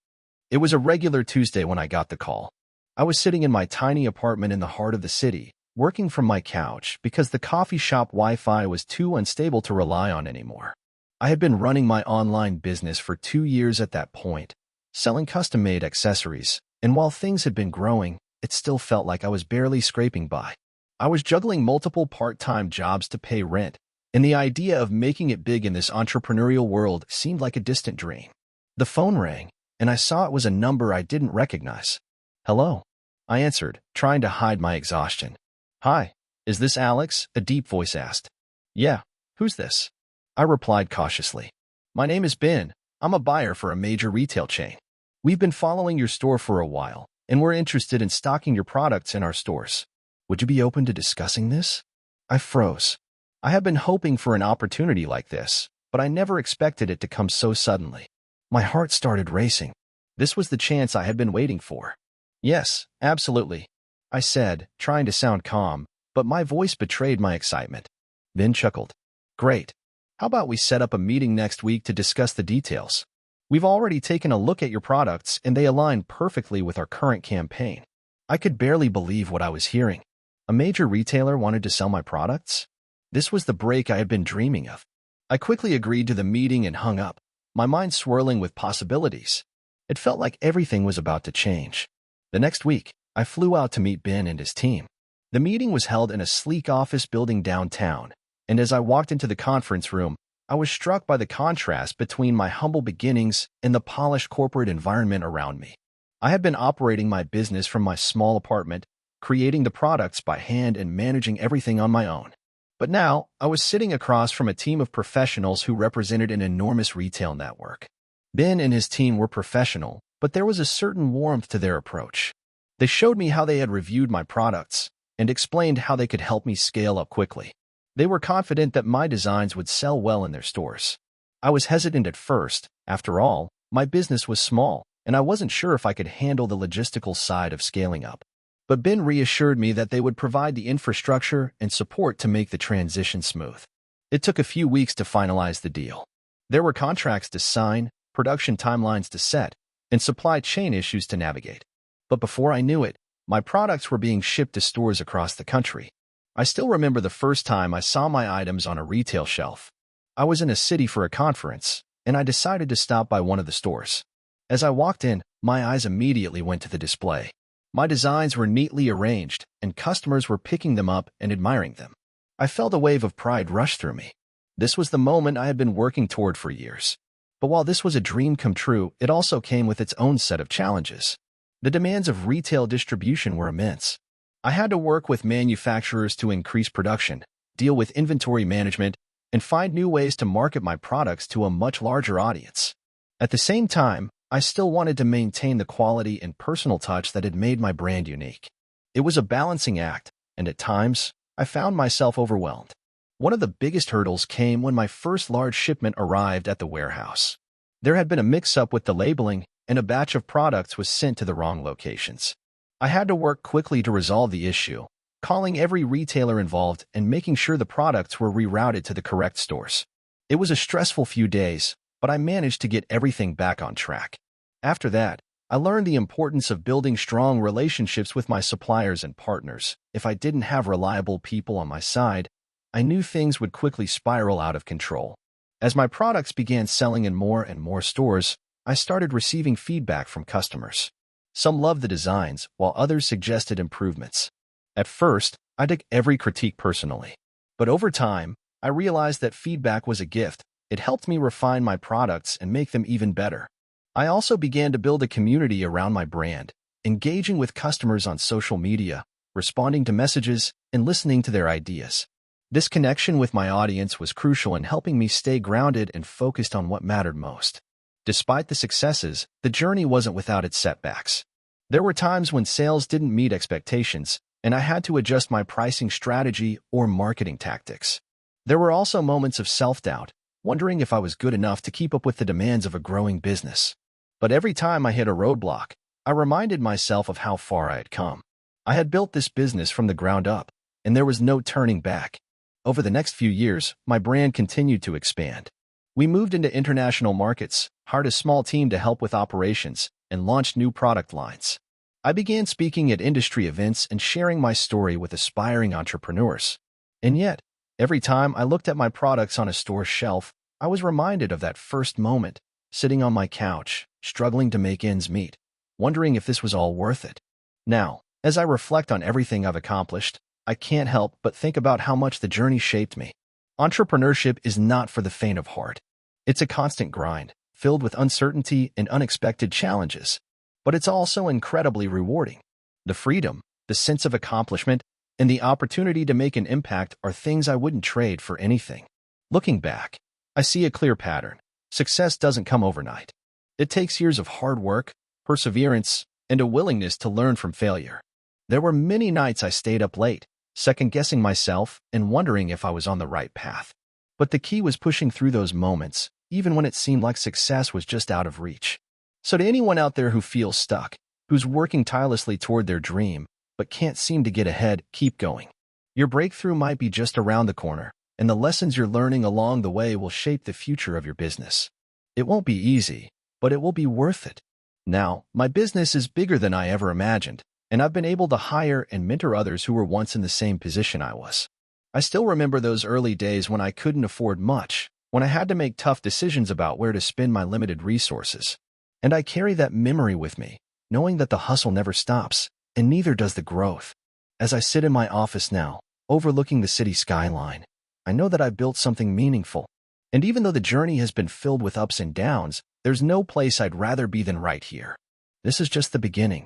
It was a regular Tuesday when I got the call. I was sitting in my tiny apartment in the heart of the city, working from my couch because the coffee shop Wi-Fi was too unstable to rely on anymore. I had been running my online business for 2 years at that point, selling custom-made accessories, and while things had been growing, it still felt like I was barely scraping by. I was juggling multiple part-time jobs to pay rent, and the idea of making it big in this entrepreneurial world seemed like a distant dream. The phone rang, and I saw it was a number I didn't recognize. "Hello," I answered, trying to hide my exhaustion. "Hi, is this Alex?" a deep voice asked. "Yeah, who's this?" I replied cautiously. "My name is Ben. I'm a buyer for a major retail chain. We've been following your store for a while, and we're interested in stocking your products in our stores. Would you be open to discussing this?" I froze. I had been hoping for an opportunity like this, but I never expected it to come so suddenly. My heart started racing. This was the chance I had been waiting for. "Yes, absolutely," I said, trying to sound calm, but my voice betrayed my excitement. Ben chuckled. "Great. How about we set up a meeting next week to discuss the details? We've already taken a look at your products, and they align perfectly with our current campaign." I could barely believe what I was hearing. A major retailer wanted to sell my products? This was the break I had been dreaming of. I quickly agreed to the meeting and hung up, my mind swirling with possibilities. It felt like everything was about to change. The next week, I flew out to meet Ben and his team. The meeting was held in a sleek office building downtown, and as I walked into the conference room, I was struck by the contrast between my humble beginnings and the polished corporate environment around me. I had been operating my business from my small apartment, creating the products by hand and managing everything on my own. But now, I was sitting across from a team of professionals who represented an enormous retail network. Ben and his team were professional, but there was a certain warmth to their approach. They showed me how they had reviewed my products and explained how they could help me scale up quickly. They were confident that my designs would sell well in their stores. I was hesitant at first. After all, my business was small, and I wasn't sure if I could handle the logistical side of scaling up. But Ben reassured me that they would provide the infrastructure and support to make the transition smooth. It took a few weeks to finalize the deal. There were contracts to sign, production timelines to set, and supply chain issues to navigate. But before I knew it, My products were being shipped to stores across the country. I still remember the first time I saw my items on a retail shelf. I was in a city for a conference, and I decided to stop by one of the stores. As I walked in, my eyes immediately went to the display. My designs were neatly arranged, and customers were picking them up and admiring them. I felt a wave of pride rush through me. This was the moment I had been working toward for years. But while this was a dream come true, it also came with its own set of challenges. The demands of retail distribution were immense. I had to work with manufacturers to increase production, deal with inventory management, and find new ways to market my products to a much larger audience. At the same time, I still wanted to maintain the quality and personal touch that had made my brand unique. It was a balancing act, and at times, I found myself overwhelmed. One of the biggest hurdles came when my first large shipment arrived at the warehouse. There had been a mix-up with the labeling, and a batch of products was sent to the wrong locations. I had to work quickly to resolve the issue, calling every retailer involved and making sure the products were rerouted to the correct stores. It was a stressful few days, but I managed to get everything back on track. After that, I learned the importance of building strong relationships with my suppliers and partners. If I didn't have reliable people on my side, I knew things would quickly spiral out of control. As my products began selling in more and more stores, I started receiving feedback from customers. Some loved the designs, while others suggested improvements. At first, I took every critique personally. But over time, I realized that feedback was a gift. It helped me refine my products and make them even better. I also began to build a community around my brand, engaging with customers on social media, responding to messages, and listening to their ideas. This connection with my audience was crucial in helping me stay grounded and focused on what mattered most. Despite the successes, the journey wasn't without its setbacks. There were times when sales didn't meet expectations, and I had to adjust my pricing strategy or marketing tactics. There were also moments of self-doubt, wondering if I was good enough to keep up with the demands of a growing business. But every time I hit a roadblock, I reminded myself of how far I had come. I had built this business from the ground up, and there was no turning back. Over the next few years, my brand continued to expand. We moved into international markets, hired a small team to help with operations, and launched new product lines. I began speaking at industry events and sharing my story with aspiring entrepreneurs. And yet, every time I looked at my products on a store shelf, I was reminded of that first moment, sitting on my couch, struggling to make ends meet, wondering if this was all worth it. Now, as I reflect on everything I've accomplished, I can't help but think about how much the journey shaped me. Entrepreneurship is not for the faint of heart. It's a constant grind, filled with uncertainty and unexpected challenges. But it's also incredibly rewarding. The freedom, the sense of accomplishment, and the opportunity to make an impact are things I wouldn't trade for anything. Looking back, I see a clear pattern. Success doesn't come overnight. It takes years of hard work, perseverance, and a willingness to learn from failure. There were many nights I stayed up late, second-guessing myself and wondering if I was on the right path. But the key was pushing through those moments, even when it seemed like success was just out of reach. So to anyone out there who feels stuck, who's working tirelessly toward their dream, but can't seem to get ahead, keep going. Your breakthrough might be just around the corner, and the lessons you're learning along the way will shape the future of your business. It won't be easy, but it will be worth it. Now, my business is bigger than I ever imagined, and I've been able to hire and mentor others who were once in the same position I was. I still remember those early days when I couldn't afford much, when I had to make tough decisions about where to spend my limited resources. And I carry that memory with me, knowing that the hustle never stops, and neither does the growth. As I sit in my office now, overlooking the city skyline, I know that I've built something meaningful. And even though the journey has been filled with ups and downs, there's no place I'd rather be than right here. This is just the beginning.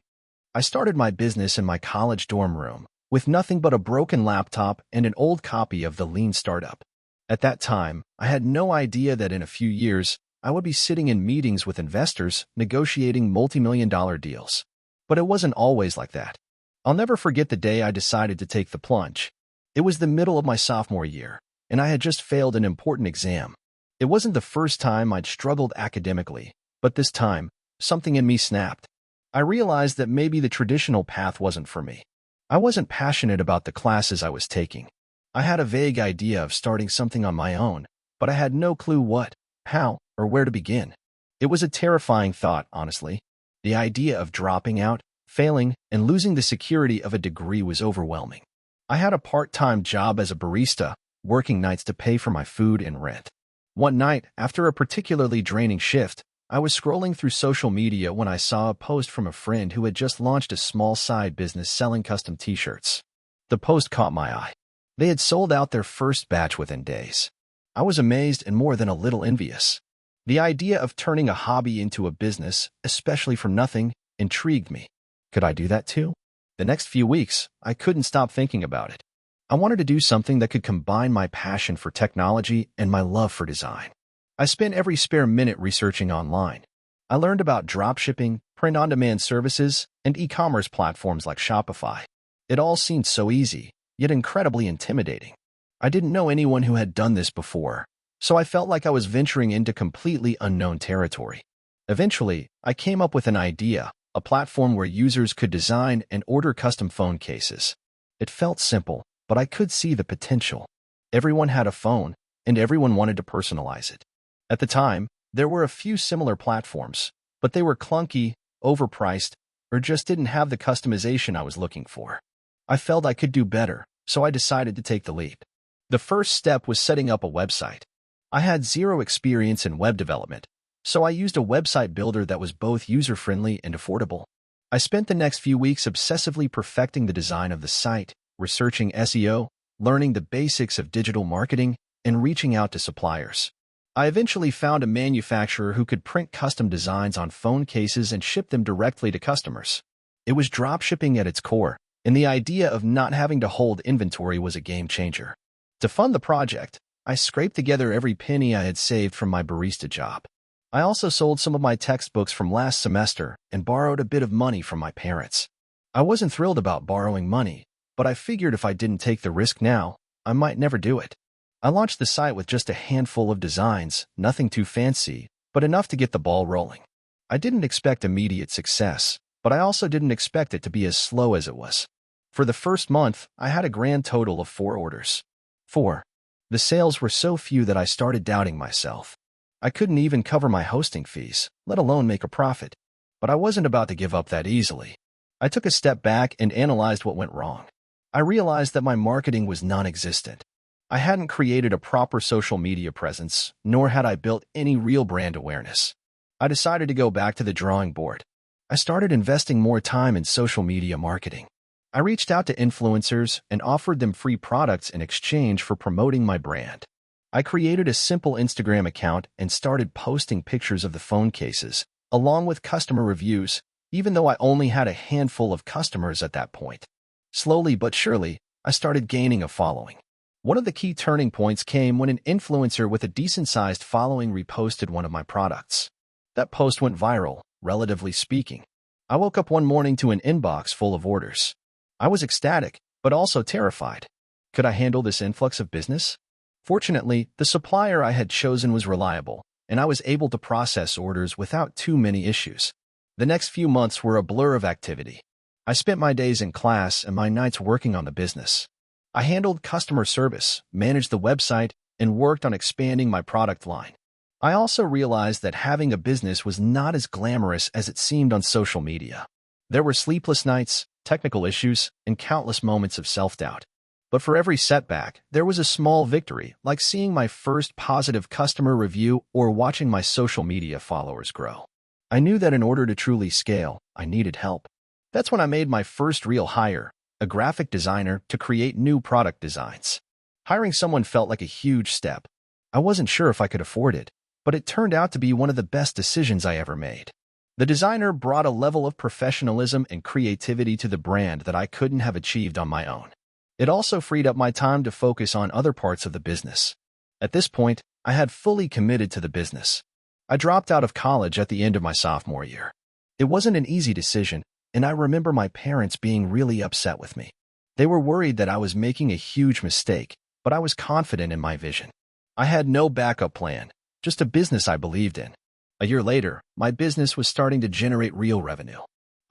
I started my business in my college dorm room, with nothing but a broken laptop and an old copy of the Lean Startup. At that time, I had no idea that in a few years, I would be sitting in meetings with investors, negotiating multi-million-dollar deals. But it wasn't always like that. I'll never forget the day I decided to take the plunge. It was the middle of my sophomore year, and I had just failed an important exam. It wasn't the first time I'd struggled academically, but this time, something in me snapped. I realized that maybe the traditional path wasn't for me. I wasn't passionate about the classes I was taking. I had a vague idea of starting something on my own, but I had no clue what, how, or where to begin. It was a terrifying thought, honestly. The idea of dropping out, Failing and losing the security of a degree was overwhelming. I had a part-time job as a barista, working nights to pay for my food and rent. One night, after a particularly draining shift, I was scrolling through social media when I saw a post from a friend who had just launched a small side business selling custom t-shirts. The post caught my eye. They had sold out their first batch within days. I was amazed and more than a little envious. The idea of turning a hobby into a business, especially from nothing, intrigued me. Could I do that too? The next few weeks, I couldn't stop thinking about it. I wanted to do something that could combine my passion for technology and my love for design. I spent every spare minute researching online. I learned about dropshipping, print-on-demand services, and e-commerce platforms like Shopify. It all seemed so easy, yet incredibly intimidating. I didn't know anyone who had done this before, so I felt like I was venturing into completely unknown territory. Eventually, I came up with an idea, a platform where users could design and order custom phone cases. It felt simple, but I could see the potential. Everyone had a phone, and everyone wanted to personalize it. At the time, there were a few similar platforms, but they were clunky, overpriced, or just didn't have the customization I was looking for. I felt I could do better, so I decided to take the leap. The first step was setting up a website. I had zero experience in web development, so I used a website builder that was both user-friendly and affordable. I spent the next few weeks obsessively perfecting the design of the site, researching SEO, learning the basics of digital marketing, and reaching out to suppliers. I eventually found a manufacturer who could print custom designs on phone cases and ship them directly to customers. It was dropshipping at its core, and the idea of not having to hold inventory was a game changer. To fund the project, I scraped together every penny I had saved from my barista job. I also sold some of my textbooks from last semester and borrowed a bit of money from my parents. I wasn't thrilled about borrowing money, but I figured if I didn't take the risk now, I might never do it. I launched the site with just a handful of designs, nothing too fancy, but enough to get the ball rolling. I didn't expect immediate success, but I also didn't expect it to be as slow as it was. For the first month, I had a grand total of 4 orders. 4. The sales were so few that I started doubting myself. I couldn't even cover my hosting fees, let alone make a profit. But I wasn't about to give up that easily. I took a step back and analyzed what went wrong. I realized that my marketing was non-existent. I hadn't created a proper social media presence, nor had I built any real brand awareness. I decided to go back to the drawing board. I started investing more time in social media marketing. I reached out to influencers and offered them free products in exchange for promoting my brand. I created a simple Instagram account and started posting pictures of the phone cases, along with customer reviews, even though I only had a handful of customers at that point. Slowly but surely, I started gaining a following. One of the key turning points came when an influencer with a decent-sized following reposted one of my products. That post went viral, relatively speaking. I woke up one morning to an inbox full of orders. I was ecstatic, but also terrified. Could I handle this influx of business? Fortunately, the supplier I had chosen was reliable, and I was able to process orders without too many issues. The next few months were a blur of activity. I spent my days in class and my nights working on the business. I handled customer service, managed the website, and worked on expanding my product line. I also realized that having a business was not as glamorous as it seemed on social media. There were sleepless nights, technical issues, and countless moments of self-doubt. But for every setback, there was a small victory, like seeing my first positive customer review or watching my social media followers grow. I knew that in order to truly scale, I needed help. That's when I made my first real hire, a graphic designer to create new product designs. Hiring someone felt like a huge step. I wasn't sure if I could afford it, but it turned out to be one of the best decisions I ever made. The designer brought a level of professionalism and creativity to the brand that I couldn't have achieved on my own. It also freed up my time to focus on other parts of the business. At this point, I had fully committed to the business. I dropped out of college at the end of my sophomore year. It wasn't an easy decision, and I remember my parents being really upset with me. They were worried that I was making a huge mistake, but I was confident in my vision. I had no backup plan, just a business I believed in. A year later, my business was starting to generate real revenue.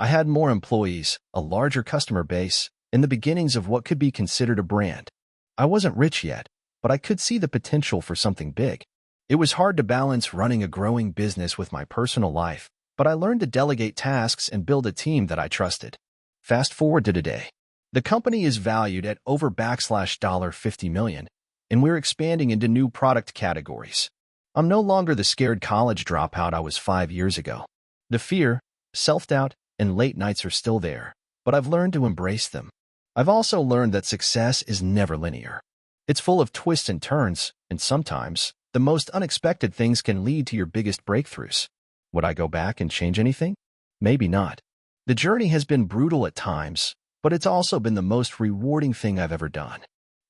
I had more employees, a larger customer base, and the beginnings of what could be considered a brand. I wasn't rich yet, but I could see the potential for something big. It was hard to balance running a growing business with my personal life, but I learned to delegate tasks and build a team that I trusted. Fast forward to today. The company is valued at over $50 million, and we're expanding into new product categories. I'm no longer the scared college dropout I was 5 years ago. The fear, self-doubt, and late nights are still there, but I've learned to embrace them. I've also learned that success is never linear. It's full of twists and turns, and sometimes, the most unexpected things can lead to your biggest breakthroughs. Would I go back and change anything? Maybe not. The journey has been brutal at times, but it's also been the most rewarding thing I've ever done.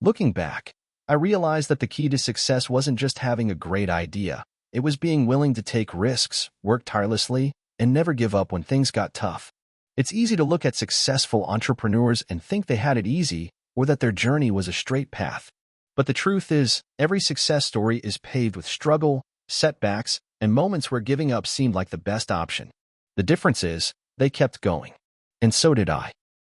Looking back, I realized that the key to success wasn't just having a great idea. It was being willing to take risks, work tirelessly, and never give up when things got tough. It's easy to look at successful entrepreneurs and think they had it easy or that their journey was a straight path. But the truth is, every success story is paved with struggle, setbacks, and moments where giving up seemed like the best option. The difference is, they kept going. And so did I.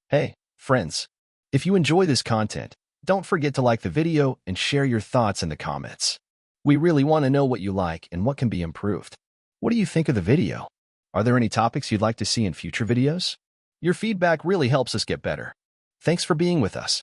Hey, friends, if you enjoy this content, don't forget to like the video and share your thoughts in the comments. We really want to know what you like and what can be improved. What do you think of the video? Are there any topics you'd like to see in future videos? Your feedback really helps us get better. Thanks for being with us.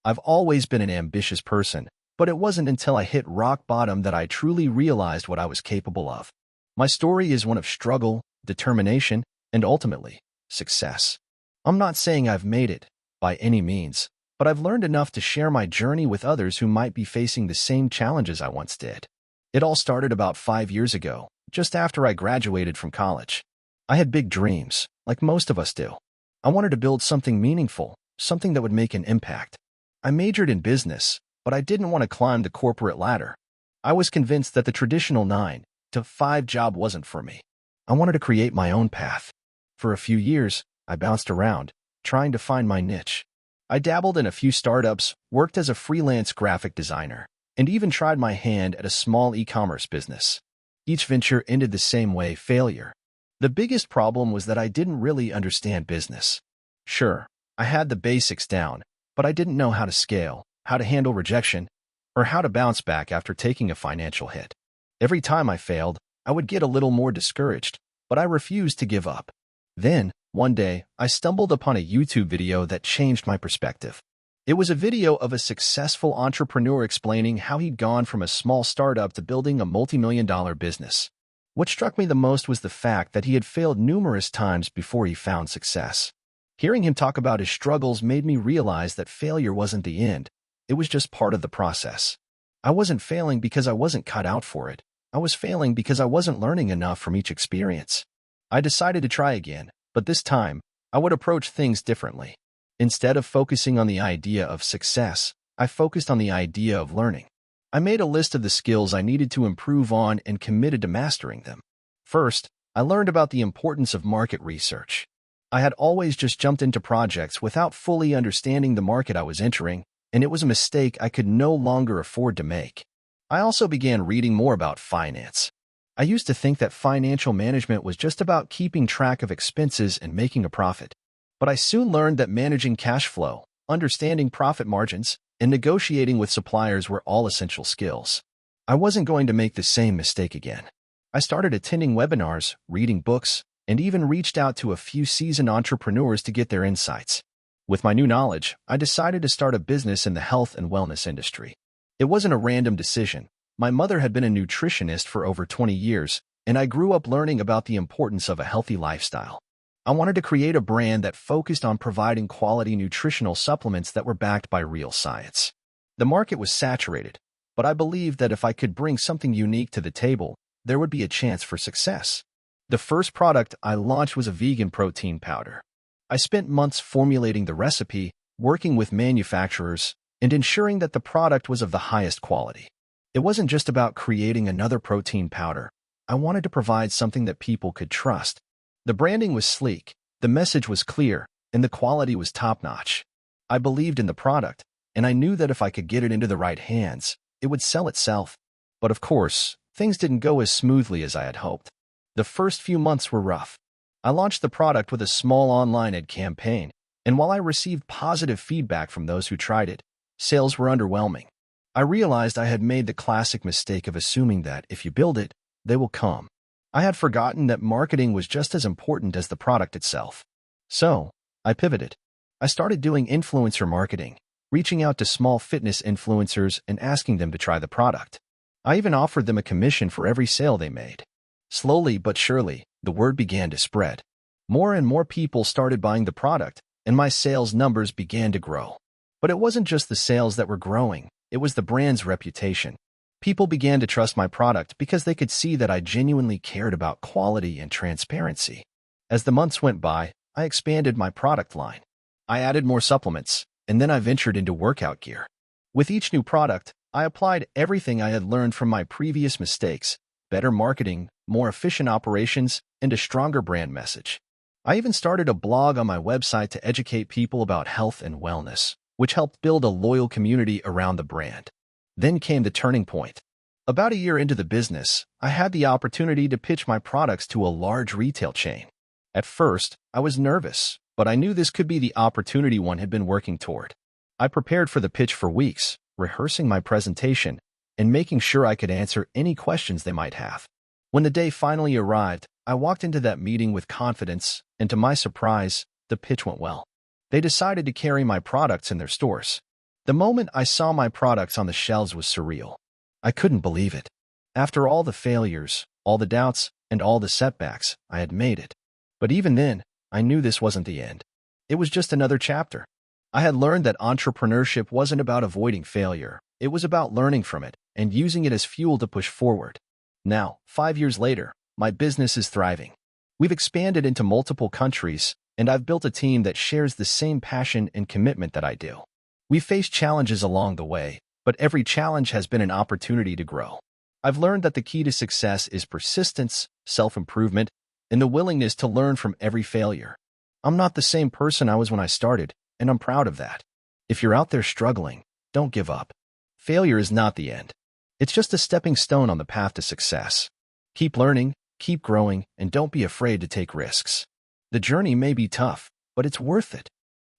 I've always been an ambitious person, but it wasn't until I hit rock bottom that I truly realized what I was capable of. My story is one of struggle, determination, and ultimately, success. I'm not saying I've made it, by any means, but I've learned enough to share my journey with others who might be facing the same challenges I once did. It all started about 5 years ago, just after I graduated from college. I had big dreams, like most of us do. I wanted to build something meaningful, something that would make an impact. I majored in business, but I didn't want to climb the corporate ladder. I was convinced that the traditional 9 to 5 job wasn't for me. I wanted to create my own path. For a few years, I bounced around, trying to find my niche. I dabbled in a few startups, worked as a freelance graphic designer, and even tried my hand at a small e-commerce business. Each venture ended the same way: failure. The biggest problem was that I didn't really understand business. Sure, I had the basics down, but I didn't know how to scale, how to handle rejection, or how to bounce back after taking a financial hit. Every time I failed, I would get a little more discouraged, but I refused to give up. Then, one day, I stumbled upon a YouTube video that changed my perspective. It was a video of a successful entrepreneur explaining how he'd gone from a small startup to building a multi-million-dollar business. What struck me the most was the fact that he had failed numerous times before he found success. Hearing him talk about his struggles made me realize that failure wasn't the end. It was just part of the process. I wasn't failing because I wasn't cut out for it. I was failing because I wasn't learning enough from each experience. I decided to try again, but this time, I would approach things differently. Instead of focusing on the idea of success, I focused on the idea of learning. I made a list of the skills I needed to improve on and committed to mastering them. First, I learned about the importance of market research. I had always just jumped into projects without fully understanding the market I was entering, and it was a mistake I could no longer afford to make. I also began reading more about finance. I used to think that financial management was just about keeping track of expenses and making a profit. But I soon learned that managing cash flow, understanding profit margins, and negotiating with suppliers were all essential skills. I wasn't going to make the same mistake again. I started attending webinars, reading books, and even reached out to a few seasoned entrepreneurs to get their insights. With my new knowledge, I decided to start a business in the health and wellness industry. It wasn't a random decision. My mother had been a nutritionist for over 20 years, and I grew up learning about the importance of a healthy lifestyle. I wanted to create a brand that focused on providing quality nutritional supplements that were backed by real science. The market was saturated, but I believed that if I could bring something unique to the table, there would be a chance for success. The first product I launched was a vegan protein powder. I spent months formulating the recipe, working with manufacturers, and ensuring that the product was of the highest quality. It wasn't just about creating another protein powder. I wanted to provide something that people could trust. The branding was sleek, the message was clear, and the quality was top-notch. I believed in the product, and I knew that if I could get it into the right hands, it would sell itself. But of course, things didn't go as smoothly as I had hoped. The first few months were rough. I launched the product with a small online ad campaign, and while I received positive feedback from those who tried it, sales were underwhelming. I realized I had made the classic mistake of assuming that if you build it, they will come. I had forgotten that marketing was just as important as the product itself. So, I pivoted. I started doing influencer marketing, reaching out to small fitness influencers and asking them to try the product. I even offered them a commission for every sale they made. Slowly but surely, the word began to spread. More and more people started buying the product, and my sales numbers began to grow. But it wasn't just the sales that were growing, it was the brand's reputation. People began to trust my product because they could see that I genuinely cared about quality and transparency. As the months went by, I expanded my product line. I added more supplements, and then I ventured into workout gear. With each new product, I applied everything I had learned from my previous mistakes: better marketing, more efficient operations, and a stronger brand message. I even started a blog on my website to educate people about health and wellness, which helped build a loyal community around the brand. Then came the turning point. About a year into the business, I had the opportunity to pitch my products to a large retail chain. At first, I was nervous, but I knew this could be the opportunity one had been working toward. I prepared for the pitch for weeks, rehearsing my presentation and making sure I could answer any questions they might have. When the day finally arrived, I walked into that meeting with confidence, and to my surprise, the pitch went well. They decided to carry my products in their stores. The moment I saw my products on the shelves was surreal. I couldn't believe it. After all the failures, all the doubts, and all the setbacks, I had made it. But even then, I knew this wasn't the end. It was just another chapter. I had learned that entrepreneurship wasn't about avoiding failure. It was about learning from it and using it as fuel to push forward. Now, 5 years later, my business is thriving. We've expanded into multiple countries, and I've built a team that shares the same passion and commitment that I do. We've faced challenges along the way, but every challenge has been an opportunity to grow. I've learned that the key to success is persistence, self-improvement, and the willingness to learn from every failure. I'm not the same person I was when I started, and I'm proud of that. If you're out there struggling, don't give up. Failure is not the end. It's just a stepping stone on the path to success. Keep learning, keep growing, and don't be afraid to take risks. The journey may be tough, but it's worth it.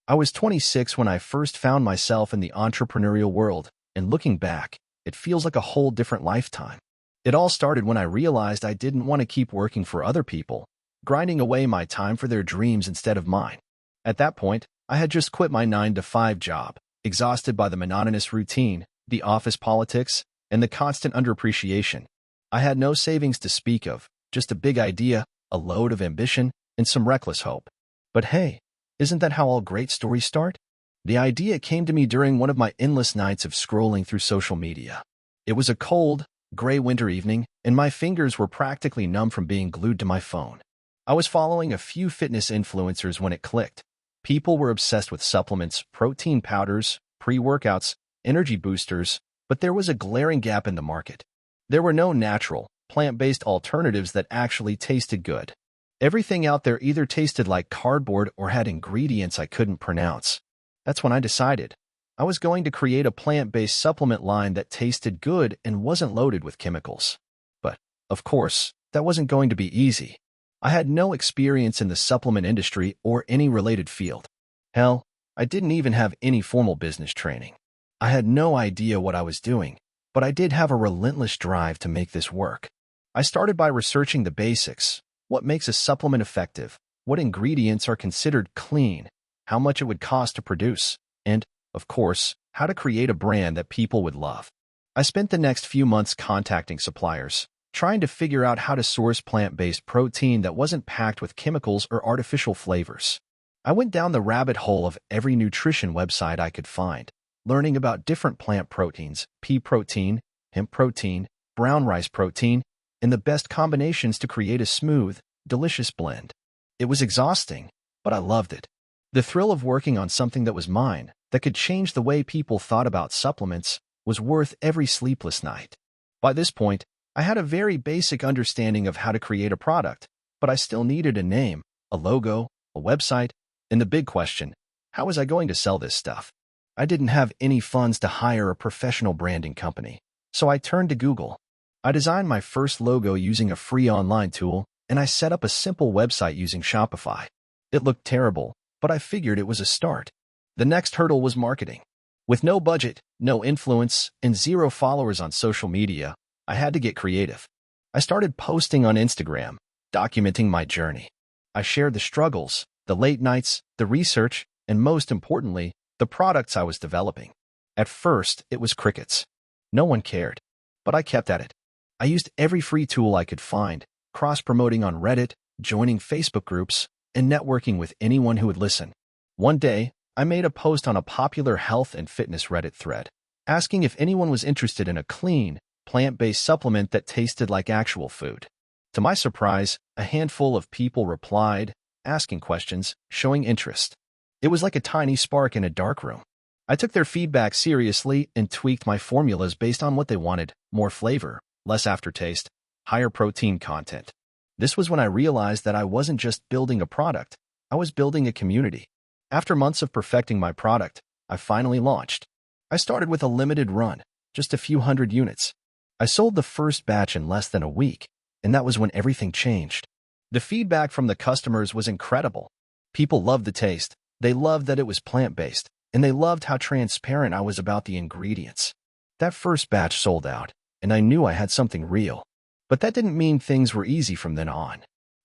I was 26 when I first found myself in the entrepreneurial world, and looking back, it feels like a whole different lifetime. It all started when I realized I didn't want to keep working for other people, grinding away my time for their dreams instead of mine. At that point, I had just quit my 9-to-5 job, exhausted by the monotonous routine, the office politics, and the constant underappreciation. I had no savings to speak of, just a big idea, a load of ambition, and some reckless hope. But hey, isn't that how all great stories start? The idea came to me during one of my endless nights of scrolling through social media. It was a cold, gray winter evening, and my fingers were practically numb from being glued to my phone. I was following a few fitness influencers when it clicked. People were obsessed with supplements, protein powders, pre-workouts, energy boosters, but there was a glaring gap in the market. There were no natural, plant-based alternatives that actually tasted good. Everything out there either tasted like cardboard or had ingredients I couldn't pronounce. That's when I decided I was going to create a plant-based supplement line that tasted good and wasn't loaded with chemicals. But, of course, that wasn't going to be easy. I had no experience in the supplement industry or any related field. Hell, I didn't even have any formal business training. I had no idea what I was doing, but I did have a relentless drive to make this work. I started by researching the basics: what makes a supplement effective, what ingredients are considered clean, how much it would cost to produce, and, of course, how to create a brand that people would love. I spent the next few months contacting suppliers, trying to figure out how to source plant-based protein that wasn't packed with chemicals or artificial flavors. I went down the rabbit hole of every nutrition website I could find, learning about different plant proteins: pea protein, hemp protein, brown rice protein, and the best combinations to create a smooth, delicious blend. It was exhausting, but I loved it. The thrill of working on something that was mine, that could change the way people thought about supplements, was worth every sleepless night. By this point, I had a very basic understanding of how to create a product, but I still needed a name, a logo, a website, and the big question: how was I going to sell this stuff? I didn't have any funds to hire a professional branding company, so I turned to Google. I designed my first logo using a free online tool, and I set up a simple website using Shopify. It looked terrible, but I figured it was a start. The next hurdle was marketing. With no budget, no influence, and 0 followers on social media, I had to get creative. I started posting on Instagram, documenting my journey. I shared the struggles, the late nights, the research, and most importantly, the products I was developing. At first, it was crickets. No one cared, but I kept at it. I used every free tool I could find, cross-promoting on Reddit, joining Facebook groups, and networking with anyone who would listen. One day, I made a post on a popular health and fitness Reddit thread, asking if anyone was interested in a clean, plant-based supplement that tasted like actual food. To my surprise, a handful of people replied, asking questions, showing interest. It was like a tiny spark in a dark room. I took their feedback seriously and tweaked my formulas based on what they wanted: more flavor, less aftertaste, higher protein content. This was when I realized that I wasn't just building a product, I was building a community. After months of perfecting my product, I finally launched. I started with a limited run, just a few hundred units. I sold the first batch in less than a week, and that was when everything changed. The feedback from the customers was incredible. People loved the taste, they loved that it was plant-based, and they loved how transparent I was about the ingredients. That first batch sold out, and I knew I had something real. But that didn't mean things were easy from then on.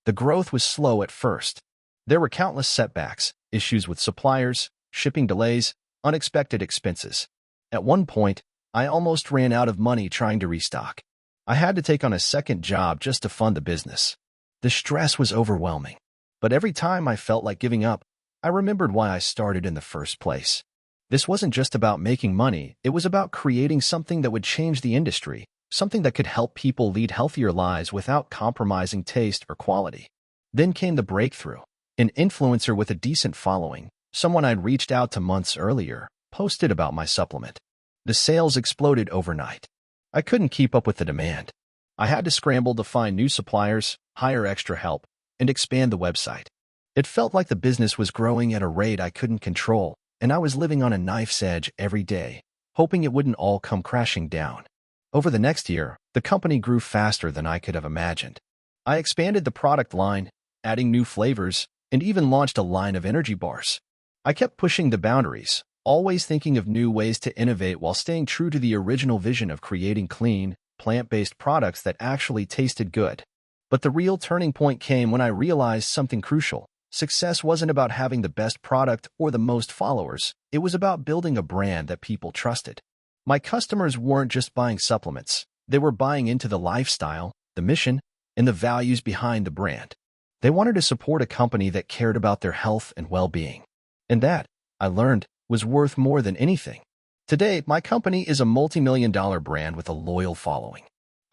The growth was slow at first. There were countless setbacks, issues with suppliers, shipping delays, unexpected expenses. At one point, I almost ran out of money trying to restock. I had to take on a second job just to fund the business. The stress was overwhelming. But every time I felt like giving up, I remembered why I started in the first place. This wasn't just about making money, it was about creating something that would change the industry, something that could help people lead healthier lives without compromising taste or quality. Then came the breakthrough. An influencer with a decent following, someone I'd reached out to months earlier, posted about my supplement. The sales exploded overnight. I couldn't keep up with the demand. I had to scramble to find new suppliers, hire extra help, and expand the website. It felt like the business was growing at a rate I couldn't control, and I was living on a knife's edge every day, hoping it wouldn't all come crashing down. Over the next year, the company grew faster than I could have imagined. I expanded the product line, adding new flavors, and even launched a line of energy bars. I kept pushing the boundaries, always thinking of new ways to innovate while staying true to the original vision of creating clean, plant-based products that actually tasted good. But the real turning point came when I realized something crucial. Success wasn't about having the best product or the most followers. It was about building a brand that people trusted. My customers weren't just buying supplements. They were buying into the lifestyle, the mission, and the values behind the brand. They wanted to support a company that cared about their health and well-being. And that, I learned, was worth more than anything. Today, my company is a multi-million-dollar brand with a loyal following.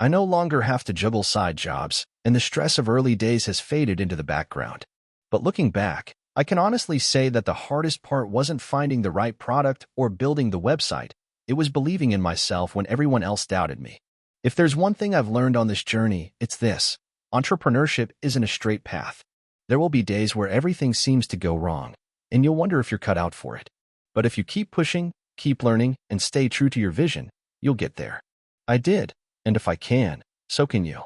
I no longer have to juggle side jobs, and the stress of early days has faded into the background. But looking back, I can honestly say that the hardest part wasn't finding the right product or building the website. It was believing in myself when everyone else doubted me. If there's one thing I've learned on this journey, it's this: entrepreneurship isn't a straight path. There will be days where everything seems to go wrong, and you'll wonder if you're cut out for it. But if you keep pushing, keep learning, and stay true to your vision, you'll get there. I did, and if I can, so can you.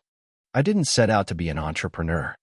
I didn't set out to be an entrepreneur.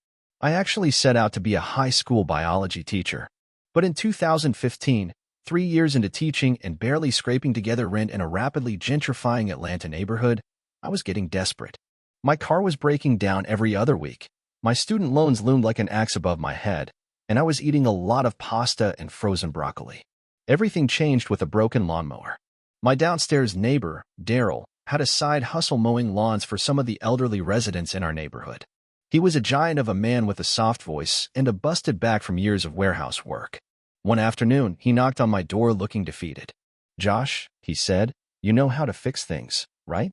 I actually set out to be a high school biology teacher. But in 2015, 3 years into teaching and barely scraping together rent in a rapidly gentrifying Atlanta neighborhood, I was getting desperate. My car was breaking down every other week. My student loans loomed like an axe above my head, and I was eating a lot of pasta and frozen broccoli. Everything changed with a broken lawnmower. My downstairs neighbor, Daryl, had a side hustle mowing lawns for some of the elderly residents in our neighborhood. He was a giant of a man with a soft voice and a busted back from years of warehouse work. One afternoon, he knocked on my door looking defeated. "Josh," he said, "you know how to fix things, right?"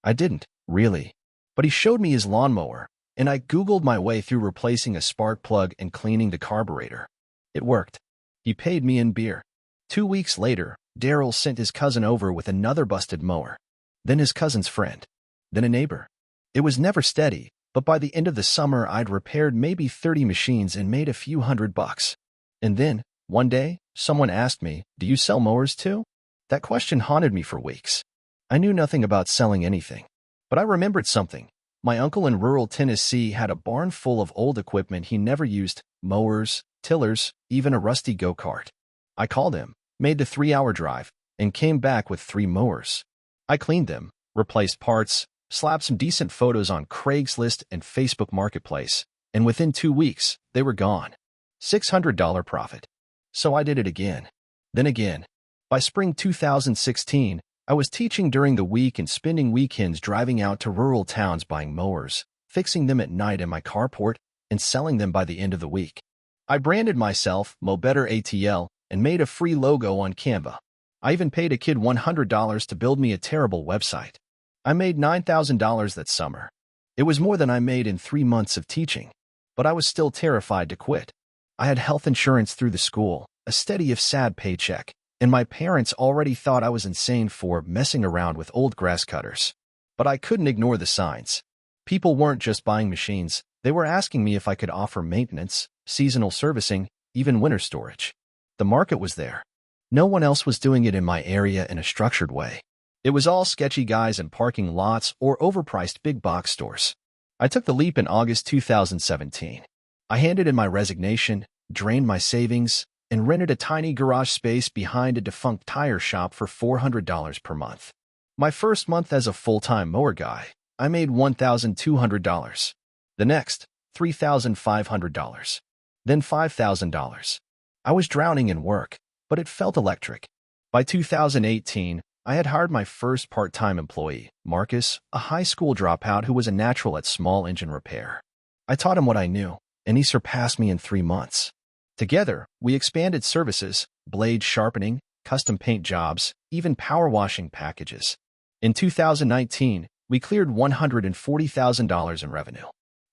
I didn't, really. But he showed me his lawnmower, and I Googled my way through replacing a spark plug and cleaning the carburetor. It worked. He paid me in beer. 2 weeks later, Daryl sent his cousin over with another busted mower. Then his cousin's friend. Then a neighbor. It was never steady, but by the end of the summer I'd repaired maybe 30 machines and made a few $100. And then, one day, someone asked me, "Do you sell mowers too?" That question haunted me for weeks. I knew nothing about selling anything. But I remembered something. My uncle in rural Tennessee had a barn full of old equipment he never used: mowers, tillers, even a rusty go-kart. I called him, made the 3-hour drive, and came back with 3 mowers. I cleaned them, replaced parts, slapped some decent photos on Craigslist and Facebook Marketplace, and within 2 weeks, they were gone. $600 profit. So I did it again. Then again. By spring 2016, I was teaching during the week and spending weekends driving out to rural towns buying mowers, fixing them at night in my carport, and selling them by the end of the week. I branded myself Mo Better ATL and made a free logo on Canva. I even paid a kid $100 to build me a terrible website. I made $9,000 that summer. It was more than I made in 3 months of teaching, but I was still terrified to quit. I had health insurance through the school, a steady if sad paycheck, and my parents already thought I was insane for messing around with old grass cutters. But I couldn't ignore the signs. People weren't just buying machines, they were asking me if I could offer maintenance, seasonal servicing, even winter storage. The market was there. No one else was doing it in my area in a structured way. It was all sketchy guys in parking lots or overpriced big box stores. I took the leap in August 2017. I handed in my resignation, drained my savings, and rented a tiny garage space behind a defunct tire shop for $400 per month. My first month as a full-time mower guy, I made $1,200. The next, $3,500. Then $5,000. I was drowning in work, but it felt electric. By 2018, I had hired my first part-time employee, Marcus, a high school dropout who was a natural at small engine repair. I taught him what I knew, and he surpassed me in 3 months. Together, we expanded services, blade sharpening, custom paint jobs, even power washing packages. In 2019, we cleared $140,000 in revenue.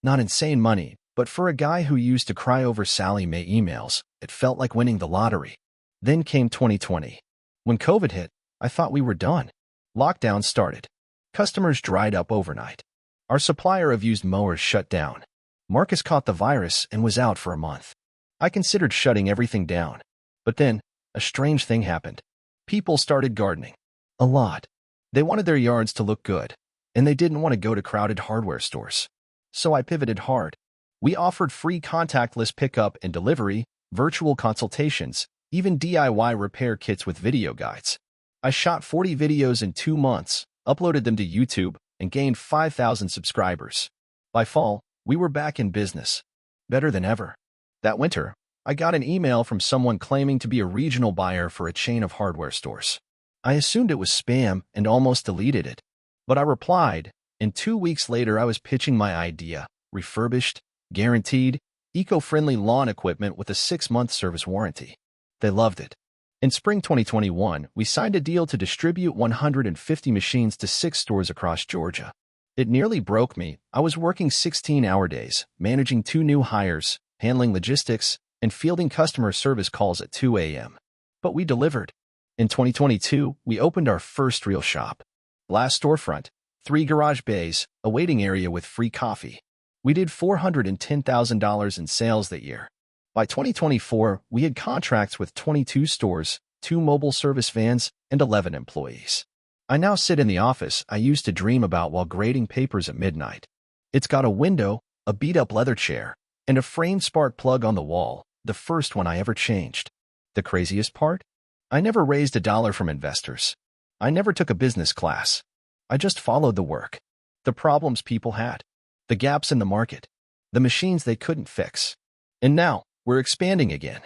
Not insane money, but for a guy who used to cry over Sally Mae emails, it felt like winning the lottery. Then came 2020. When COVID hit, I thought we were done. Lockdown started. Customers dried up overnight. Our supplier of used mowers shut down. Marcus caught the virus and was out for a month. I considered shutting everything down. But then, a strange thing happened. People started gardening. A lot. They wanted their yards to look good, and they didn't want to go to crowded hardware stores. So I pivoted hard. We offered free contactless pickup and delivery, virtual consultations, even DIY repair kits with video guides. I shot 40 videos in 2 months, uploaded them to YouTube, and gained 5,000 subscribers. By fall, we were back in business. Better than ever. That winter, I got an email from someone claiming to be a regional buyer for a chain of hardware stores. I assumed it was spam and almost deleted it. But I replied, and 2 weeks later I was pitching my idea, refurbished, guaranteed, eco-friendly lawn equipment with a 6-month service warranty. They loved it. In spring 2021, we signed a deal to distribute 150 machines to 6 stores across Georgia. It nearly broke me. I was working 16-hour days, managing 2 new hires, handling logistics, and fielding customer service calls at 2 a.m. But we delivered. In 2022, we opened our first real shop. Glass storefront, 3 garage bays, a waiting area with free coffee. We did $410,000 in sales that year. By 2024, we had contracts with 22 stores, 2 mobile service vans, and 11 employees. I now sit in the office I used to dream about while grading papers at midnight. It's got a window, a beat-up leather chair, and a framed spark plug on the wall, the first one I ever changed. The craziest part? I never raised $1 from investors. I never took a business class. I just followed the work. The problems people had. The gaps in the market. The machines they couldn't fix. And now, we're expanding again.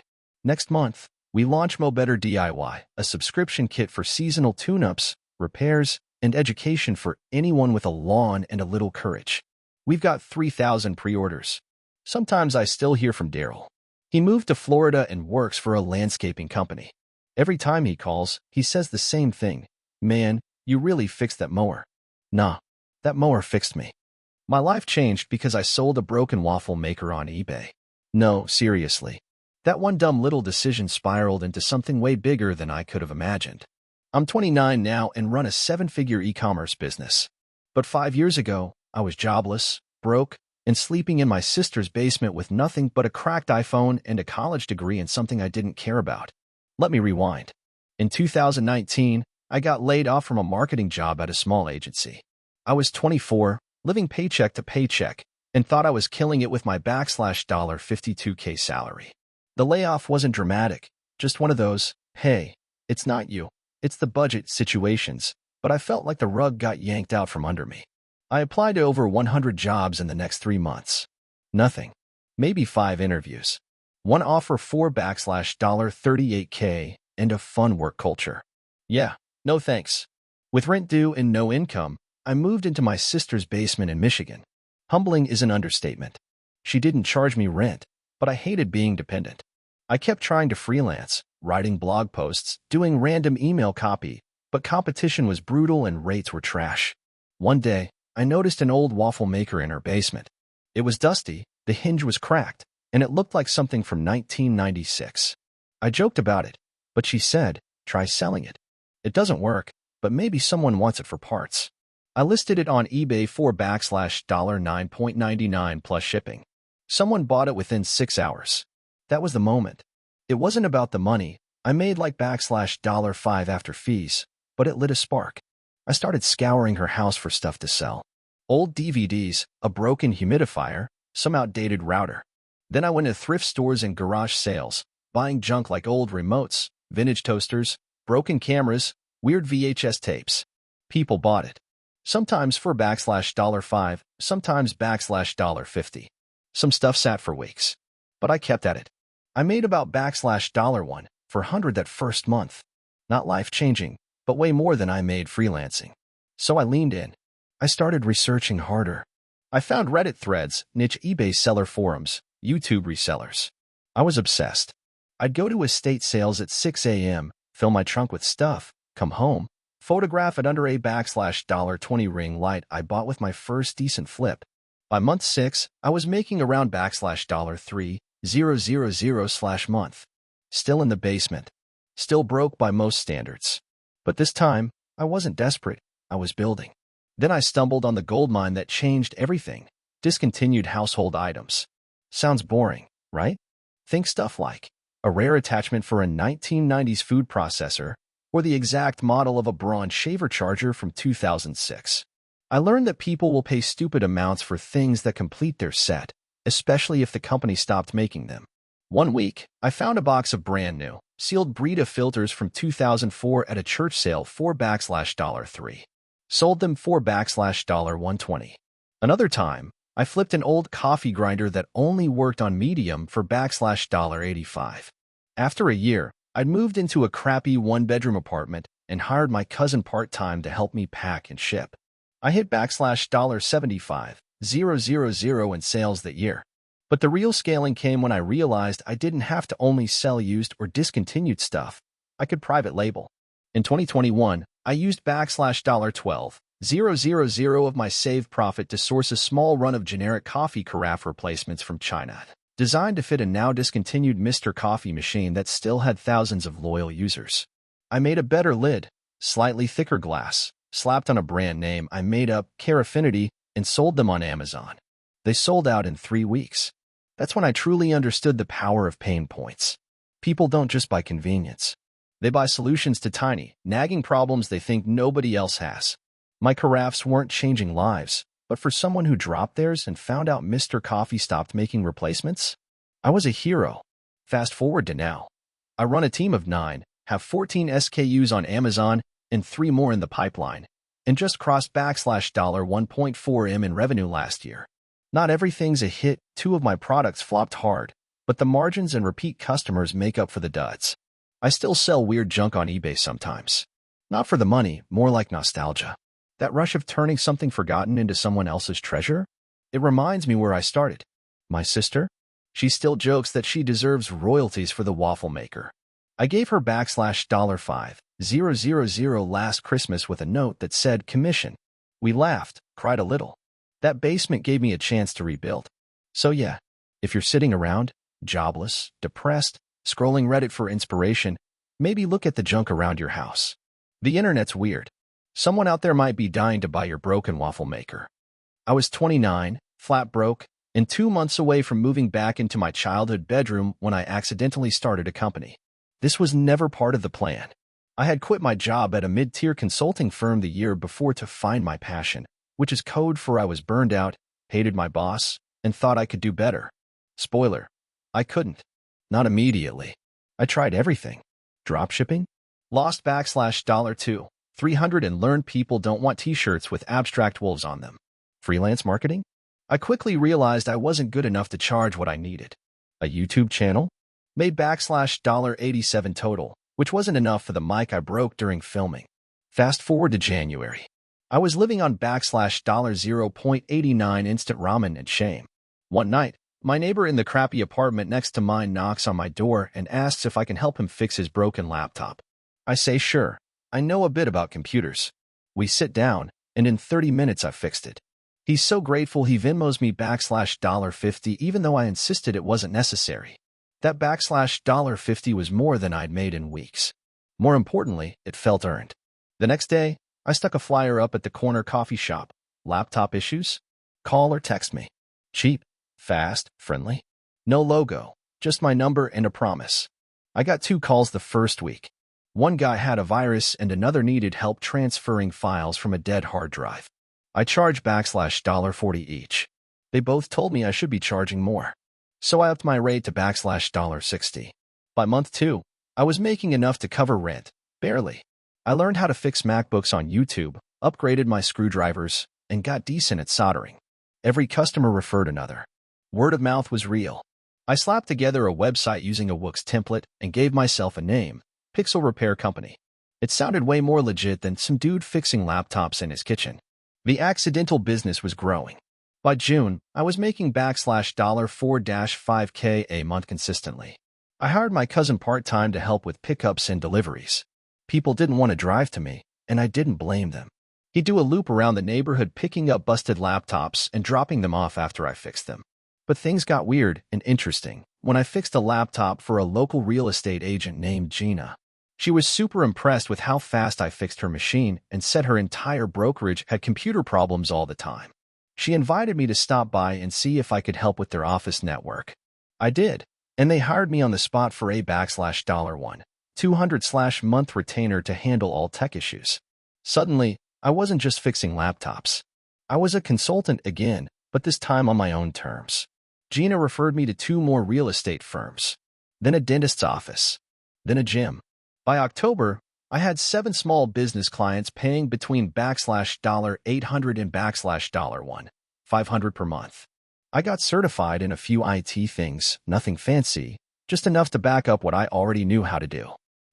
Next month, we launch Mo Better DIY, a subscription kit for seasonal tune-ups, repairs, and education for anyone with a lawn and a little courage. We've got 3,000 pre-orders. Sometimes I still hear from Daryl. He moved to Florida and works for a landscaping company. Every time he calls, he says the same thing. Man, you really fixed that mower. Nah, that mower fixed me. My life changed because I sold a broken waffle maker on eBay. No, seriously. That one dumb little decision spiraled into something way bigger than I could have imagined. I'm 29 now and run a 7-figure e-commerce business. But 5 years ago, I was jobless, broke, and sleeping in my sister's basement with nothing but a cracked iPhone and a college degree in something I didn't care about. Let me rewind. In 2019, I got laid off from a marketing job at a small agency. I was 24, living paycheck to paycheck, and thought I was killing it with my $52K salary. The layoff wasn't dramatic, just one of those, hey, it's not you, it's the budget situations, but I felt like the rug got yanked out from under me. I applied to over 100 jobs in the next 3 months. Nothing. Maybe 5 interviews. One offer $4/38K and a fun work culture. Yeah, no thanks. With rent due and no income, I moved into my sister's basement in Michigan. Humbling is an understatement. She didn't charge me rent, but I hated being dependent. I kept trying to freelance, writing blog posts, doing random email copy, but competition was brutal and rates were trash. One day, I noticed an old waffle maker in her basement. It was dusty, the hinge was cracked, and it looked like something from 1996. I joked about it, but she said, "Try selling it. It doesn't work, but maybe someone wants it for parts." I listed it on eBay for $9.99 plus shipping. Someone bought it within 6 hours. That was the moment. It wasn't about the money. I made like $5 after fees, but it lit a spark. I started scouring her house for stuff to sell. Old DVDs, a broken humidifier, some outdated router. Then I went to thrift stores and garage sales, buying junk like old remotes, vintage toasters, broken cameras, weird VHS tapes. People bought it. Sometimes for $5, sometimes $50. Some stuff sat for weeks. But I kept at it. I made about $1 for 100 that first month. Not life-changing, but way more than I made freelancing. So I leaned in. I started researching harder. I found Reddit threads, niche eBay seller forums, YouTube resellers. I was obsessed. I'd go to estate sales at 6 a.m., fill my trunk with stuff, come home, photograph it under a $20 ring light I bought with my first decent flip. By month 6, I was making around $3,000/month. Still in the basement. Still broke by most standards. But this time, I wasn't desperate. I was building. Then I stumbled on the goldmine that changed everything. Discontinued household items. Sounds boring, right? Think stuff like a rare attachment for a 1990s food processor or the exact model of a Braun shaver charger from 2006. I learned that people will pay stupid amounts for things that complete their set, especially if the company stopped making them. One week, I found a box of brand new, sealed Brita filters from 2004 at a church sale for $3. Sold them for $120. Another time, I flipped an old coffee grinder that only worked on medium for $85. After a year, I'd moved into a crappy one-bedroom apartment and hired my cousin part-time to help me pack and ship. I hit $75,000 in sales that year. But the real scaling came when I realized I didn't have to only sell used or discontinued stuff. I could private label. In 2021, I used $12,000 of my saved profit to source a small run of generic coffee carafe replacements from China, designed to fit a now discontinued Mr. Coffee machine that still had thousands of loyal users. I made a better lid, slightly thicker glass, slapped on a brand name I made up, Carafinity, and sold them on Amazon. They sold out in 3 weeks. That's when I truly understood the power of pain points. People don't just buy convenience. They buy solutions to tiny, nagging problems they think nobody else has. My carafes weren't changing lives, but for someone who dropped theirs and found out Mr. Coffee stopped making replacements, I was a hero. Fast forward to now. I run a team of 9, have 14 SKUs on Amazon, and 3 more in the pipeline, and just crossed $1.4 million in revenue last year. Not everything's a hit. 2 of my products flopped hard, but the margins and repeat customers make up for the duds. I still sell weird junk on eBay sometimes. Not for the money, more like nostalgia. That rush of turning something forgotten into someone else's treasure? It reminds me where I started. My sister? She still jokes that she deserves royalties for the waffle maker. I gave her $5,000 last Christmas with a note that said commission. We laughed, cried a little. That basement gave me a chance to rebuild. So yeah, if you're sitting around, jobless, depressed, scrolling Reddit for inspiration, maybe look at the junk around your house. The internet's weird. Someone out there might be dying to buy your broken waffle maker. I was 29, flat broke, and 2 months away from moving back into my childhood bedroom when I accidentally started a company. This was never part of the plan. I had quit my job at a mid-tier consulting firm the year before to find my passion, which is code for I was burned out, hated my boss, and thought I could do better. Spoiler, I couldn't. Not immediately. I tried everything. Dropshipping? Lost $2, 300 and learned people don't want t-shirts with abstract wolves on them. Freelance marketing? I quickly realized I wasn't good enough to charge what I needed. A YouTube channel? Made $87 total, which wasn't enough for the mic I broke during filming. Fast forward to January. I was living on $0.89 instant ramen and shame. One night, my neighbor in the crappy apartment next to mine knocks on my door and asks if I can help him fix his broken laptop. I say sure, I know a bit about computers. We sit down, and in 30 minutes I fixed it. He's so grateful he Venmos me $50 even though I insisted it wasn't necessary. That $50 was more than I'd made in weeks. More importantly, it felt earned. The next day, I stuck a flyer up at the corner coffee shop. Laptop issues? Call or text me. Cheap, fast, friendly. No logo, just my number and a promise. I got 2 calls the first week. One guy had a virus and another needed help transferring files from a dead hard drive. I charged $40 each. They both told me I should be charging more. So I upped my rate to $60. By month 2, I was making enough to cover rent, barely. I learned how to fix MacBooks on YouTube, upgraded my screwdrivers, and got decent at soldering. Every customer referred another. Word of mouth was real. I slapped together a website using a Wix template and gave myself a name, Pixel Repair Company. It sounded way more legit than some dude fixing laptops in his kitchen. The accidental business was growing. By June, I was making $4-5K a month consistently. I hired my cousin part-time to help with pickups and deliveries. People didn't want to drive to me, and I didn't blame them. He'd do a loop around the neighborhood picking up busted laptops and dropping them off after I fixed them. But things got weird and interesting when I fixed a laptop for a local real estate agent named Gina. She was super impressed with how fast I fixed her machine and said her entire brokerage had computer problems all the time. She invited me to stop by and see if I could help with their office network. I did, and they hired me on the spot for a $200/month retainer to handle all tech issues. Suddenly, I wasn't just fixing laptops. I was a consultant again, but this time on my own terms. Gina referred me to 2 more real estate firms, then a dentist's office, then a gym. By October, I had 7 small business clients paying between $800 and $500 per month. I got certified in a few IT things, nothing fancy, just enough to back up what I already knew how to do.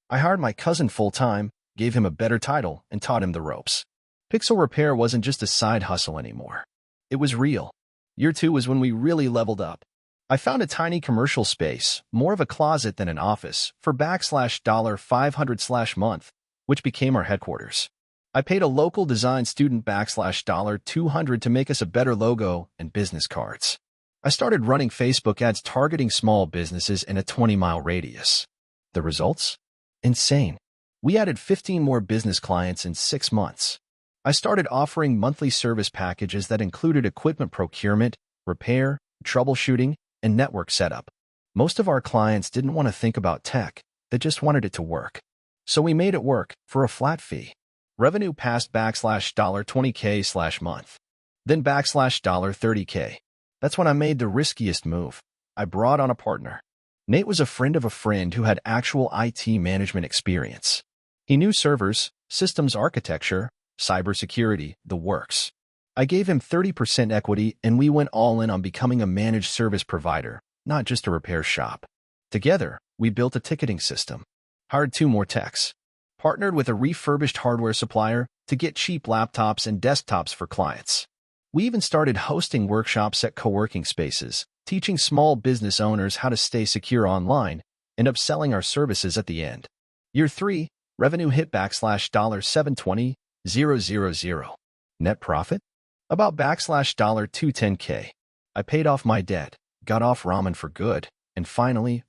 I hired my cousin full-time, gave him a better title, and taught him the ropes. Pixel Repair wasn't just a side hustle anymore. It was real. Year 2 was when we really leveled up. I found a tiny commercial space, more of a closet than an office, for $500/month, which became our headquarters. I paid a local design student $200 to make us a better logo and business cards. I started running Facebook ads targeting small businesses in a 20-mile radius. The results? Insane. We added 15 more business clients in 6 months. I started offering monthly service packages that included equipment procurement, repair, troubleshooting, and network setup. Most of our clients didn't want to think about tech, they just wanted it to work. So we made it work for a flat fee. Revenue passed $20K/month. Then $30K. That's when I made the riskiest move. I brought on a partner. Nate was a friend of a friend who had actual IT management experience. He knew servers, systems architecture, cybersecurity, the works. I gave him 30% equity and we went all in on becoming a managed service provider, not just a repair shop. Together, we built a ticketing system, hired 2 more techs, partnered with a refurbished hardware supplier to get cheap laptops and desktops for clients. We even started hosting workshops at co-working spaces, teaching small business owners how to stay secure online and upselling our services at the end. Year 3, revenue hit $720,000. Net profit? About $210K. I paid off my debt, got off ramen for good, and finally,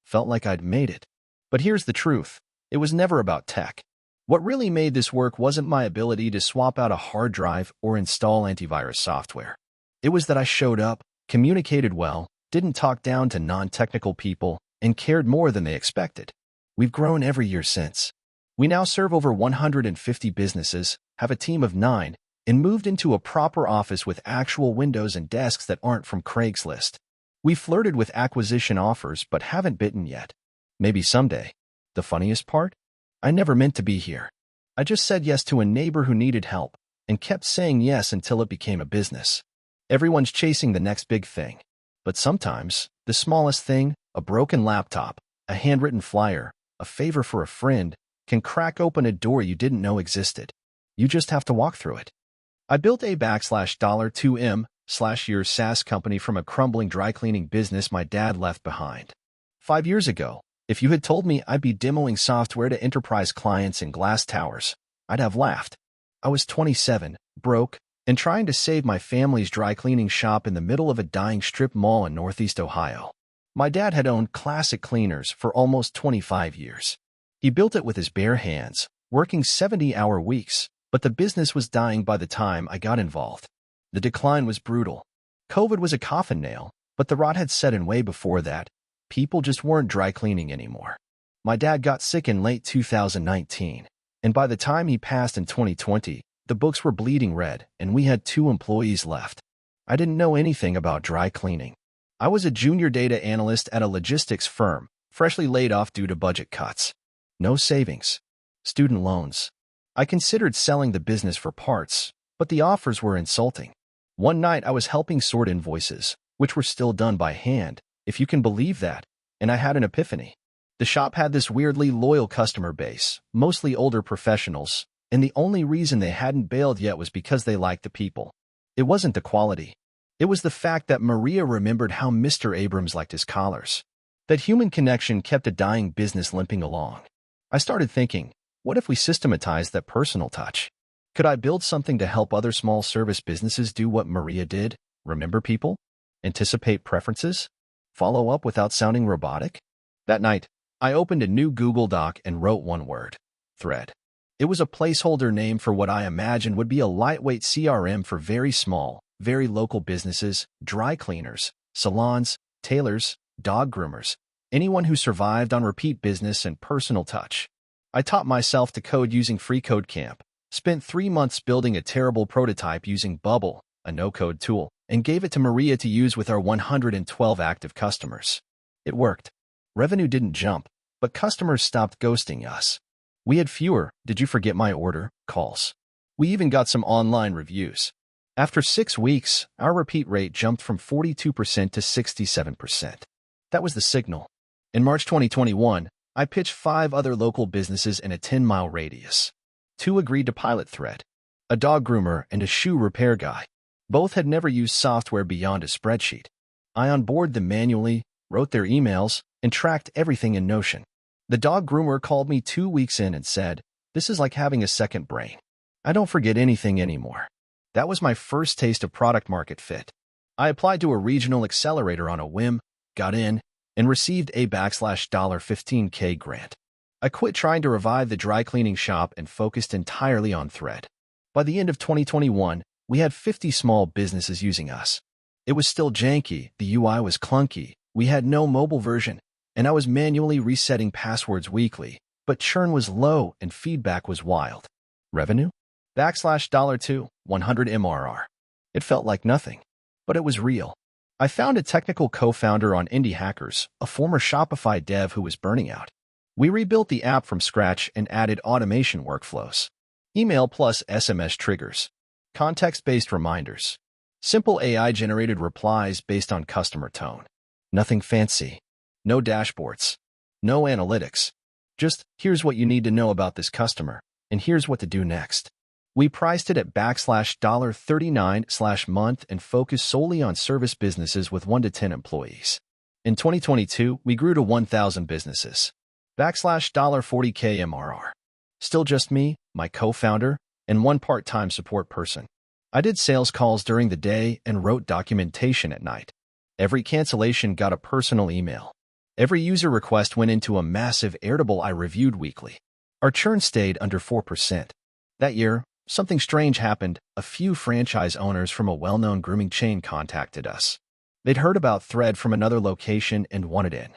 felt like I'd made it. But here's the truth. It was never about tech. What really made this work wasn't my ability to swap out a hard drive or install antivirus software. It was that I showed up, communicated well, didn't talk down to non-technical people, and cared more than they expected. We've grown every year since. We now serve over 150 businesses, have a team of 9, and moved into a proper office with actual windows and desks that aren't from Craigslist. We flirted with acquisition offers but haven't bitten yet. Maybe someday. The funniest part? I never meant to be here. I just said yes to a neighbor who needed help, and kept saying yes until it became a business. Everyone's chasing the next big thing. But sometimes, the smallest thing, a broken laptop, a handwritten flyer, a favor for a friend, can crack open a door you didn't know existed. You just have to walk through it. I built a $2M/year SaaS company from a crumbling dry cleaning business my dad left behind. 5 years ago, if you had told me I'd be demoing software to enterprise clients in glass towers, I'd have laughed. I was 27, broke, and trying to save my family's dry cleaning shop in the middle of a dying strip mall in Northeast Ohio. My dad had owned Classic Cleaners for almost 25 years. He built it with his bare hands, working 70-hour weeks, but the business was dying by the time I got involved. The decline was brutal. COVID was a coffin nail, but the rot had set in way before that. People just weren't dry cleaning anymore. My dad got sick in late 2019, and by the time he passed in 2020, the books were bleeding red, and we had 2 employees left. I didn't know anything about dry cleaning. I was a junior data analyst at a logistics firm, freshly laid off due to budget cuts. No savings. Student loans. I considered selling the business for parts, but the offers were insulting. One night I was helping sort invoices, which were still done by hand, if you can believe that, and I had an epiphany. The shop had this weirdly loyal customer base, mostly older professionals, and the only reason they hadn't bailed yet was because they liked the people. It wasn't the quality. It was the fact that Maria remembered how Mr. Abrams liked his collars. That human connection kept a dying business limping along. I started thinking, what if we systematized that personal touch? Could I build something to help other small service businesses do what Maria did? Remember people? Anticipate preferences? Follow up without sounding robotic? That night, I opened a new Google Doc and wrote one word: Thread. It was a placeholder name for what I imagined would be a lightweight CRM for very small, very local businesses, dry cleaners, salons, tailors, dog groomers, anyone who survived on repeat business and personal touch. I taught myself to code using FreeCodeCamp, spent 3 months building a terrible prototype using Bubble, a no-code tool, and gave it to Maria to use with our 112 active customers. It worked. Revenue didn't jump, but customers stopped ghosting us. We had fewer "did you forget my order" calls. We even got some online reviews. After 6 weeks, our repeat rate jumped from 42% to 67%. That was the signal. In March 2021, I pitched 5 other local businesses in a 10-mile radius. 2 agreed to pilot Thread: a dog groomer and a shoe repair guy. Both had never used software beyond a spreadsheet. I onboarded them manually, wrote their emails, and tracked everything in Notion. The dog groomer called me 2 weeks in and said, "This is like having a second brain. I don't forget anything anymore." That was my first taste of product-market fit. I applied to a regional accelerator on a whim, got in, and received a $15K grant. I quit trying to revive the dry cleaning shop and focused entirely on Thread. By the end of 2021, we had 50 small businesses using us. It was still janky, the UI was clunky, we had no mobile version, and I was manually resetting passwords weekly, but churn was low and feedback was wild. Revenue? $2, 100 MRR. It felt like nothing, but it was real. I found a technical co-founder on Indie Hackers, a former Shopify dev who was burning out. We rebuilt the app from scratch and added automation workflows. Email plus SMS triggers. Context-based reminders. Simple AI-generated replies based on customer tone. Nothing fancy. No dashboards. No analytics. Just, here's what you need to know about this customer, and here's what to do next. We priced it at $39/month and focused solely on service businesses with 1 to 10 employees. In 2022, we grew to 1,000 businesses. $40K MRR. Still just me, my co-founder, and 1 part-time support person. I did sales calls during the day and wrote documentation at night. Every cancellation got a personal email. Every user request went into a massive Airtable I reviewed weekly. Our churn stayed under 4%. That year, something strange happened. A few franchise owners from a well-known grooming chain contacted us. They'd heard about Thread from another location and wanted in.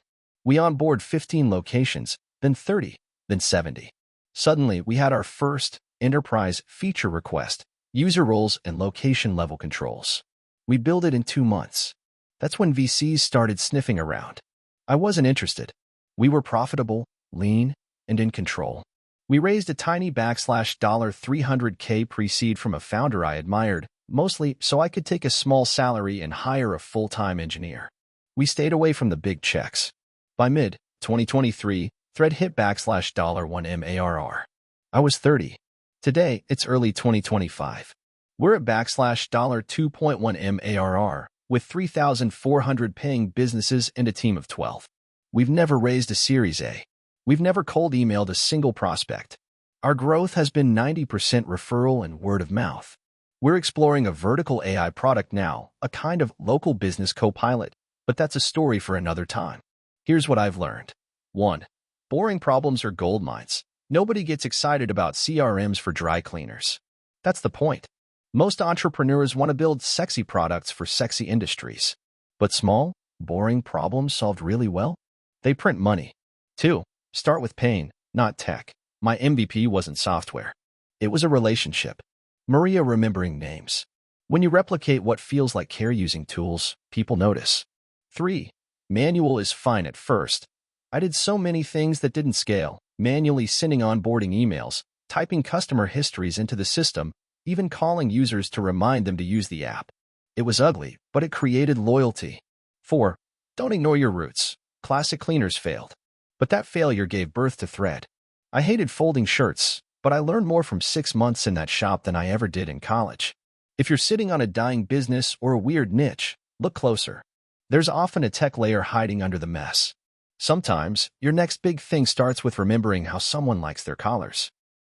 We onboarded 15 locations, then 30, then 70. Suddenly, we had our first enterprise feature request, user roles and location-level controls. We built it in 2 months. That's when VCs started sniffing around. I wasn't interested. We were profitable, lean, and in control. We raised a tiny $300K pre-seed from a founder I admired, mostly so I could take a small salary and hire a full-time engineer. We stayed away from the big checks. By mid-2023, Thread hit $1M ARR. I was 30. Today, it's early 2025. We're at $2.1M ARR, with 3,400 paying businesses and a team of 12. We've never raised a Series A. We've never cold emailed a single prospect. Our growth has been 90% referral and word of mouth. We're exploring a vertical AI product now, a kind of local business co-pilot, but that's a story for another time. Here's what I've learned. 1. Boring problems are gold mines. Nobody gets excited about CRMs for dry cleaners. That's the point. Most entrepreneurs want to build sexy products for sexy industries. But small, boring problems solved really well? They print money. 2. Start with pain, not tech. My MVP wasn't software. It was a relationship. Maria remembering names. When you replicate what feels like care using tools, people notice. 3. Manual is fine at first. I did so many things that didn't scale, manually sending onboarding emails, typing customer histories into the system, even calling users to remind them to use the app. It was ugly, but it created loyalty. 4. Don't ignore your roots. Classic cleaners failed. But that failure gave birth to Thread. I hated folding shirts, but I learned more from 6 months in that shop than I ever did in college. If you're sitting on a dying business or a weird niche, look closer. There's often a tech layer hiding under the mess. Sometimes, your next big thing starts with remembering how someone likes their collars.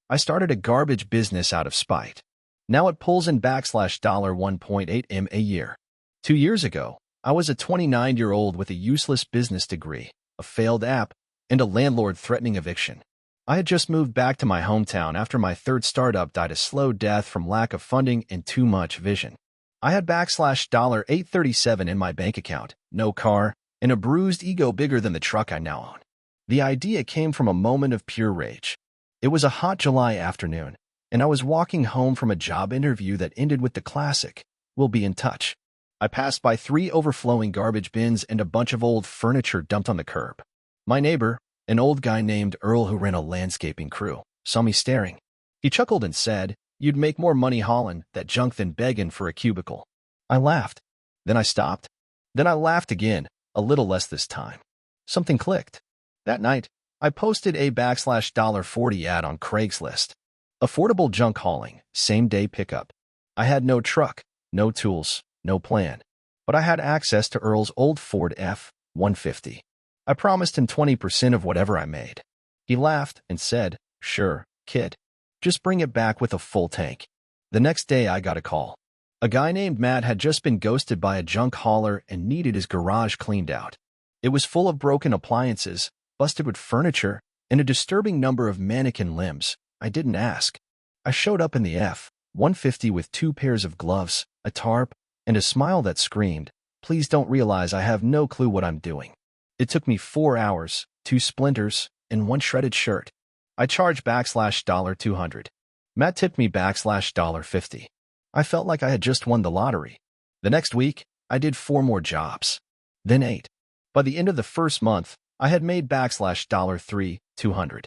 I started a garbage business out of spite. Now it pulls in $1.8M a year. 2 years ago, I was a 29-year-old with a useless business degree, a failed app, and a landlord threatening eviction. I had just moved back to my hometown after my third startup died a slow death from lack of funding and too much vision. I had $837 in my bank account, no car, and a bruised ego bigger than the truck I now own. The idea came from a moment of pure rage. It was a hot July afternoon, and I was walking home from a job interview that ended with the classic, "We'll be in touch." I passed by 3 overflowing garbage bins and a bunch of old furniture dumped on the curb. My neighbor, an old guy named Earl who ran a landscaping crew, saw me staring. He chuckled and said, "You'd make more money hauling that junk than begging for a cubicle." I laughed. Then I stopped. Then I laughed again, a little less this time. Something clicked. That night, I posted a $40 ad on Craigslist. Affordable junk hauling, same-day pickup. I had no truck, no tools, no plan. But I had access to Earl's old Ford F-150. I promised him 20% of whatever I made. He laughed and said, "Sure, kid. Just bring it back with a full tank." The next day I got a call. A guy named Matt had just been ghosted by a junk hauler and needed his garage cleaned out. It was full of broken appliances, busted with furniture, and a disturbing number of mannequin limbs. I didn't ask. I showed up in the F-150 with 2 pairs of gloves, a tarp, and a smile that screamed, "Please don't realize I have no clue what I'm doing." It took me 4 hours, 2 splinters, and 1 shredded shirt. I charged $200. Matt tipped me $50. I felt like I had just won the lottery. The next week, I did 4 more jobs. Then 8. By the end of the first month, I had made $200.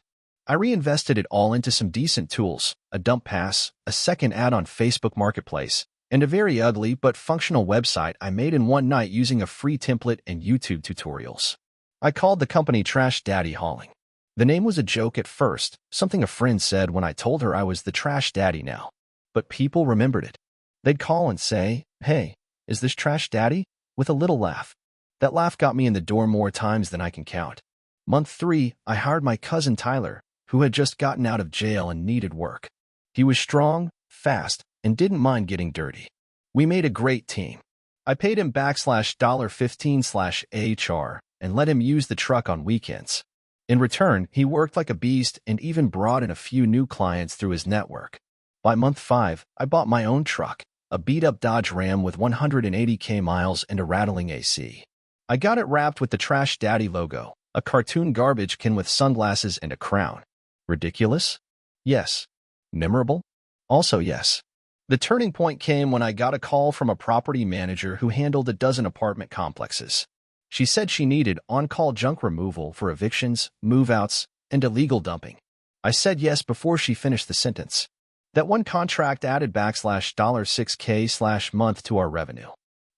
I reinvested it all into some decent tools, a dump pass, a second ad on Facebook Marketplace, and a very ugly but functional website I made in one night using a free template and YouTube tutorials. I called the company Trash Daddy Hauling. The name was a joke at first, something a friend said when I told her I was the Trash Daddy now. But people remembered it. They'd call and say, "Hey, is this Trash Daddy?" with a little laugh. That laugh got me in the door more times than I can count. Month 3, I hired my cousin Tyler, who had just gotten out of jail and needed work. He was strong, fast, and didn't mind getting dirty. We made a great team. I paid him $15/AHR and let him use the truck on weekends. In return, he worked like a beast and even brought in a few new clients through his network. By month 5, I bought my own truck, a beat-up Dodge Ram with 180K miles and a rattling AC. I got it wrapped with the Trash Daddy logo, a cartoon garbage can with sunglasses and a crown. Ridiculous? Yes. Memorable? Also yes. The turning point came when I got a call from a property manager who handled a dozen apartment complexes. She said she needed on-call junk removal for evictions, move-outs, and illegal dumping. I said yes before she finished the sentence. That one contract added $6K/month to our revenue.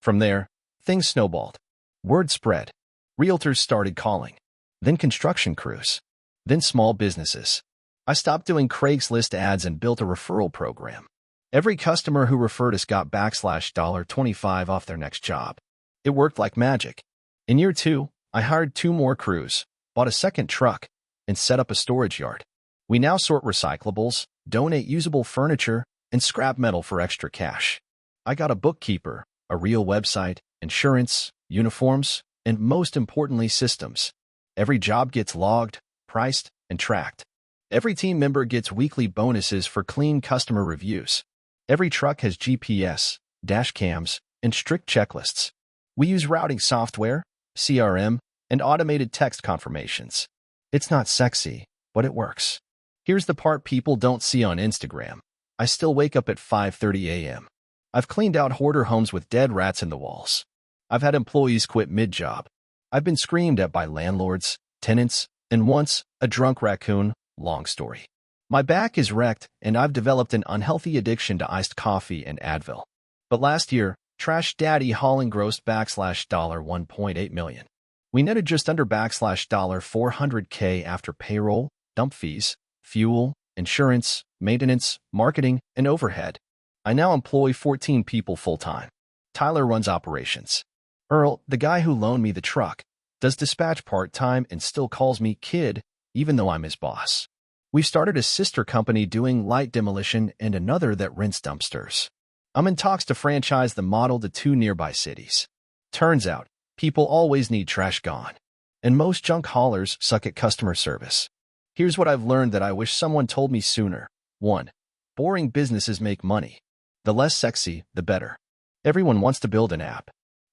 From there, things snowballed. Word spread. Realtors started calling. Then construction crews. Then small businesses. I stopped doing Craigslist ads and built a referral program. Every customer who referred us got $25 off their next job. It worked like magic. In year 2, I hired 2 more crews, bought a second truck, and set up a storage yard. We now sort recyclables, donate usable furniture, and scrap metal for extra cash. I got a bookkeeper, a real website, insurance, uniforms, and most importantly, systems. Every job gets logged, priced, and tracked. Every team member gets weekly bonuses for clean customer reviews. Every truck has GPS, dash cams, and strict checklists. We use routing software, CRM, and automated text confirmations. It's not sexy, but it works. Here's the part people don't see on Instagram. I still wake up at 5:30 a.m. I've cleaned out hoarder homes with dead rats in the walls. I've had employees quit mid-job. I've been screamed at by landlords, tenants, and once, a drunk raccoon. Long story. My back is wrecked, and I've developed an unhealthy addiction to iced coffee and Advil. But last year, Trash Daddy hauling grossed $1.8 million. We netted just under $400K after payroll, dump fees, fuel, insurance, maintenance, marketing, and overhead. I now employ 14 people full-time. Tyler runs operations. Earl, the guy who loaned me the truck, does dispatch part-time and still calls me kid, even though I'm his boss. We've started a sister company doing light demolition and another that rents dumpsters. I'm in talks to franchise the model to 2 nearby cities. Turns out, people always need trash gone. And most junk haulers suck at customer service. Here's what I've learned that I wish someone told me sooner. 1. Boring businesses make money. The less sexy, the better. Everyone wants to build an app.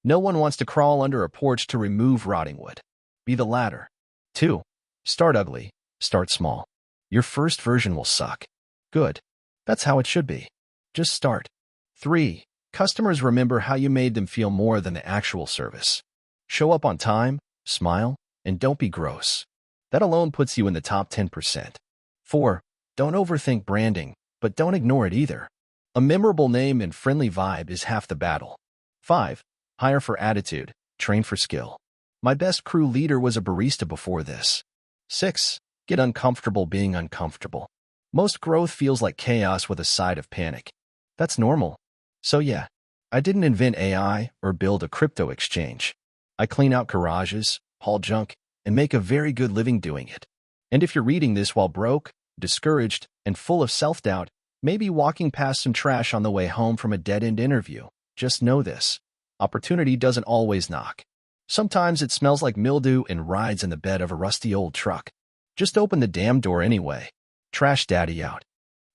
No one wants to crawl under a porch to remove rotting wood. Be the latter. 2. Start ugly. Start small. Your first version will suck. Good. That's how it should be. Just start. 3. Customers remember how you made them feel more than the actual service. Show up on time, smile, and don't be gross. That alone puts you in the top 10%. 4. Don't overthink branding, but don't ignore it either. A memorable name and friendly vibe is half the battle. 5. Hire for attitude, train for skill. My best crew leader was a barista before this. 6. Get uncomfortable being uncomfortable. Most growth feels like chaos with a side of panic. That's normal. So yeah, I didn't invent AI or build a crypto exchange. I clean out garages, haul junk, and make a very good living doing it. And if you're reading this while broke, discouraged, and full of self-doubt, maybe walking past some trash on the way home from a dead-end interview, just know this. Opportunity doesn't always knock. Sometimes it smells like mildew and rides in the bed of a rusty old truck. Just open the damn door anyway. Trash Daddy out.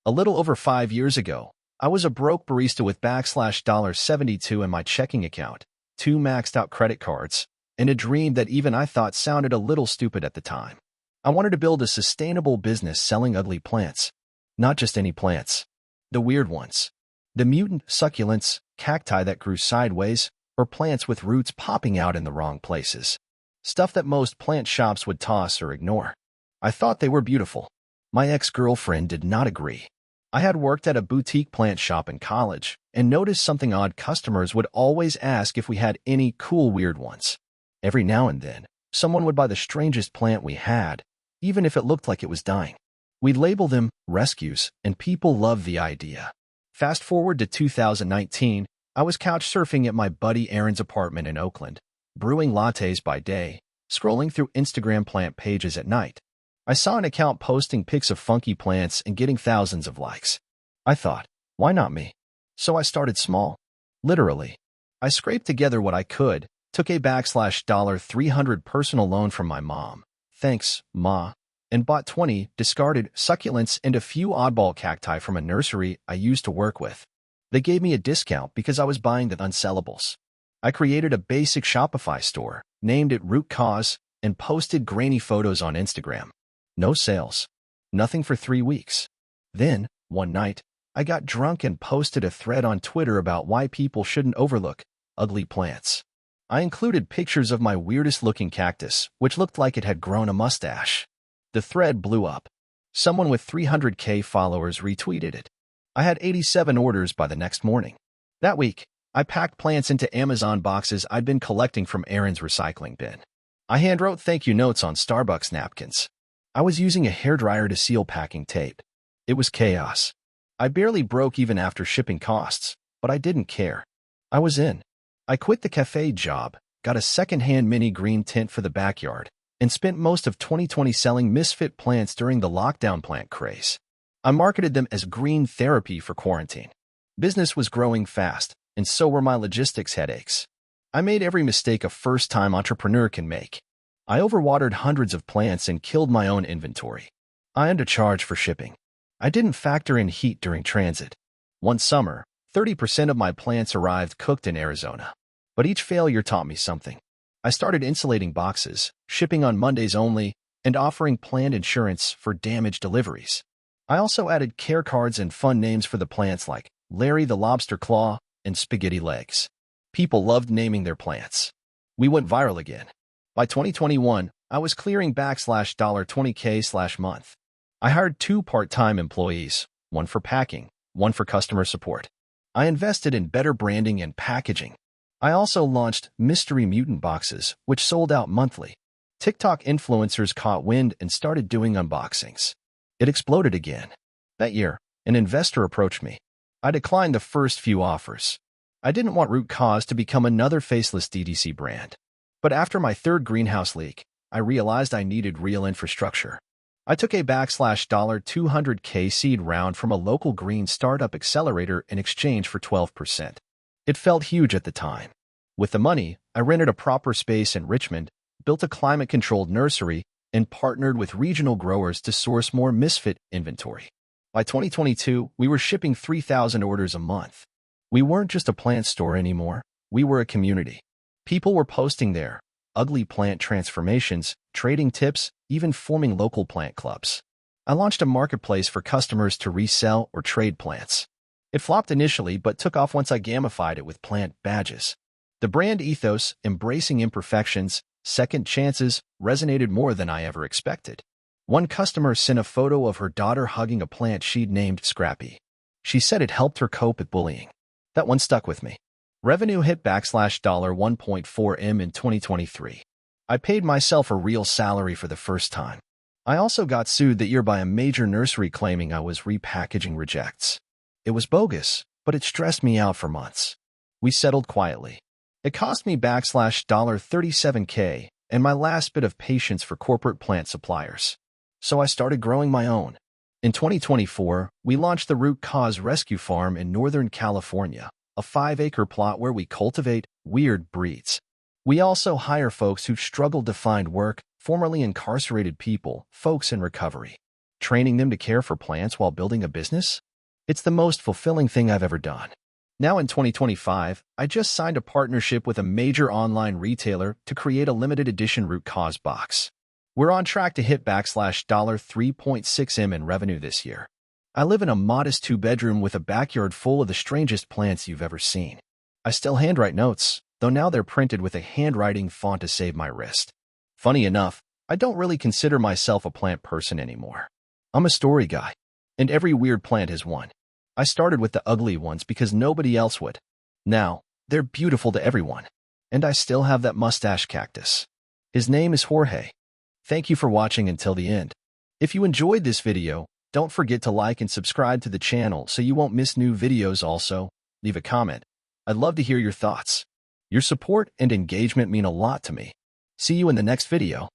A little over 5 years ago, I was a broke barista with $72 in my checking account, 2 maxed out credit cards, and a dream that even I thought sounded a little stupid at the time. I wanted to build a sustainable business selling ugly plants. Not just any plants. The weird ones. The mutant succulents, cacti that grew sideways, or plants with roots popping out in the wrong places. Stuff that most plant shops would toss or ignore. I thought they were beautiful. My ex-girlfriend did not agree. I had worked at a boutique plant shop in college and noticed something odd. Customers would always ask if we had any cool weird ones. Every now and then, someone would buy the strangest plant we had, even if it looked like it was dying. We'd label them rescues, and people loved the idea. Fast forward to 2019, I was couch surfing at my buddy Aaron's apartment in Oakland, brewing lattes by day, scrolling through Instagram plant pages at night. I saw an account posting pics of funky plants and getting thousands of likes. I thought, why not me? So I started small. Literally. I scraped together what I could, took a $300 personal loan from my mom. Thanks, Ma. And bought 20 discarded succulents and a few oddball cacti from a nursery I used to work with. They gave me a discount because I was buying the unsellables. I created a basic Shopify store, named it Root Cause, and posted grainy photos on Instagram. No sales. Nothing for 3 weeks. Then, one night, I got drunk and posted a thread on Twitter about why people shouldn't overlook ugly plants. I included pictures of my weirdest looking cactus, which looked like it had grown a mustache. The thread blew up. Someone with 300K followers retweeted it. I had 87 orders by the next morning. That week, I packed plants into Amazon boxes I'd been collecting from Aaron's recycling bin. I handwrote thank you notes on Starbucks napkins. I was using a hairdryer to seal packing tape. It was chaos. I barely broke even after shipping costs, but I didn't care. I was in. I quit the cafe job, got a second-hand mini green tent for the backyard, and spent most of 2020 selling misfit plants during the lockdown plant craze. I marketed them as green therapy for quarantine. Business was growing fast, and so were my logistics headaches. I made every mistake a first-time entrepreneur can make. I overwatered hundreds of plants and killed my own inventory. I undercharged for shipping. I didn't factor in heat during transit. One summer, 30% of my plants arrived cooked in Arizona. But each failure taught me something. I started insulating boxes, shipping on Mondays only, and offering planned insurance for damaged deliveries. I also added care cards and fun names for the plants like Larry the Lobster Claw and Spaghetti Legs. People loved naming their plants. We went viral again. By 2021, I was clearing $20K/month. I hired 2 part-time employees, one for packing, one for customer support. I invested in better branding and packaging. I also launched Mystery Mutant boxes, which sold out monthly. TikTok influencers caught wind and started doing unboxings. It exploded again. That year, an investor approached me. I declined the first few offers. I didn't want Root Cause to become another faceless DTC brand. But after my third greenhouse leak, I realized I needed real infrastructure. I took a $200K seed round from a local green startup accelerator in exchange for 12%. It felt huge at the time. With the money, I rented a proper space in Richmond, built a climate-controlled nursery, and partnered with regional growers to source more misfit inventory. By 2022, we were shipping 3,000 orders a month. We weren't just a plant store anymore. We were a community. People were posting their ugly plant transformations, trading tips, even forming local plant clubs. I launched a marketplace for customers to resell or trade plants. It flopped initially but took off once I gamified it with plant badges. The brand ethos, embracing imperfections, second chances, resonated more than I ever expected. One customer sent a photo of her daughter hugging a plant she'd named Scrappy. She said it helped her cope with bullying. That one stuck with me. Revenue hit $1.4 million in 2023. I paid myself a real salary for the first time. I also got sued that year by a major nursery claiming I was repackaging rejects. It was bogus, but it stressed me out for months. We settled quietly. It cost me $37K and my last bit of patience for corporate plant suppliers. So I started growing my own. In 2024, we launched the Root Cause Rescue Farm in Northern California, a 5-acre plot where we cultivate weird breeds. We also hire folks who've struggled to find work, formerly incarcerated people, folks in recovery. Training them to care for plants while building a business? It's the most fulfilling thing I've ever done. Now in 2025, I just signed a partnership with a major online retailer to create a limited edition Root Cause box. We're on track to hit $3.6 million in revenue this year. I live in a modest 2-bedroom with a backyard full of the strangest plants you've ever seen. I still handwrite notes, though now they're printed with a handwriting font to save my wrist. Funny enough, I don't really consider myself a plant person anymore. I'm a story guy, and every weird plant is one. I started with the ugly ones because nobody else would. Now, they're beautiful to everyone. And I still have that mustache cactus. His name is Jorge. Thank you for watching until the end. If you enjoyed this video, don't forget to like and subscribe to the channel so you won't miss new videos. Also, leave a comment. I'd love to hear your thoughts. Your support and engagement mean a lot to me. See you in the next video.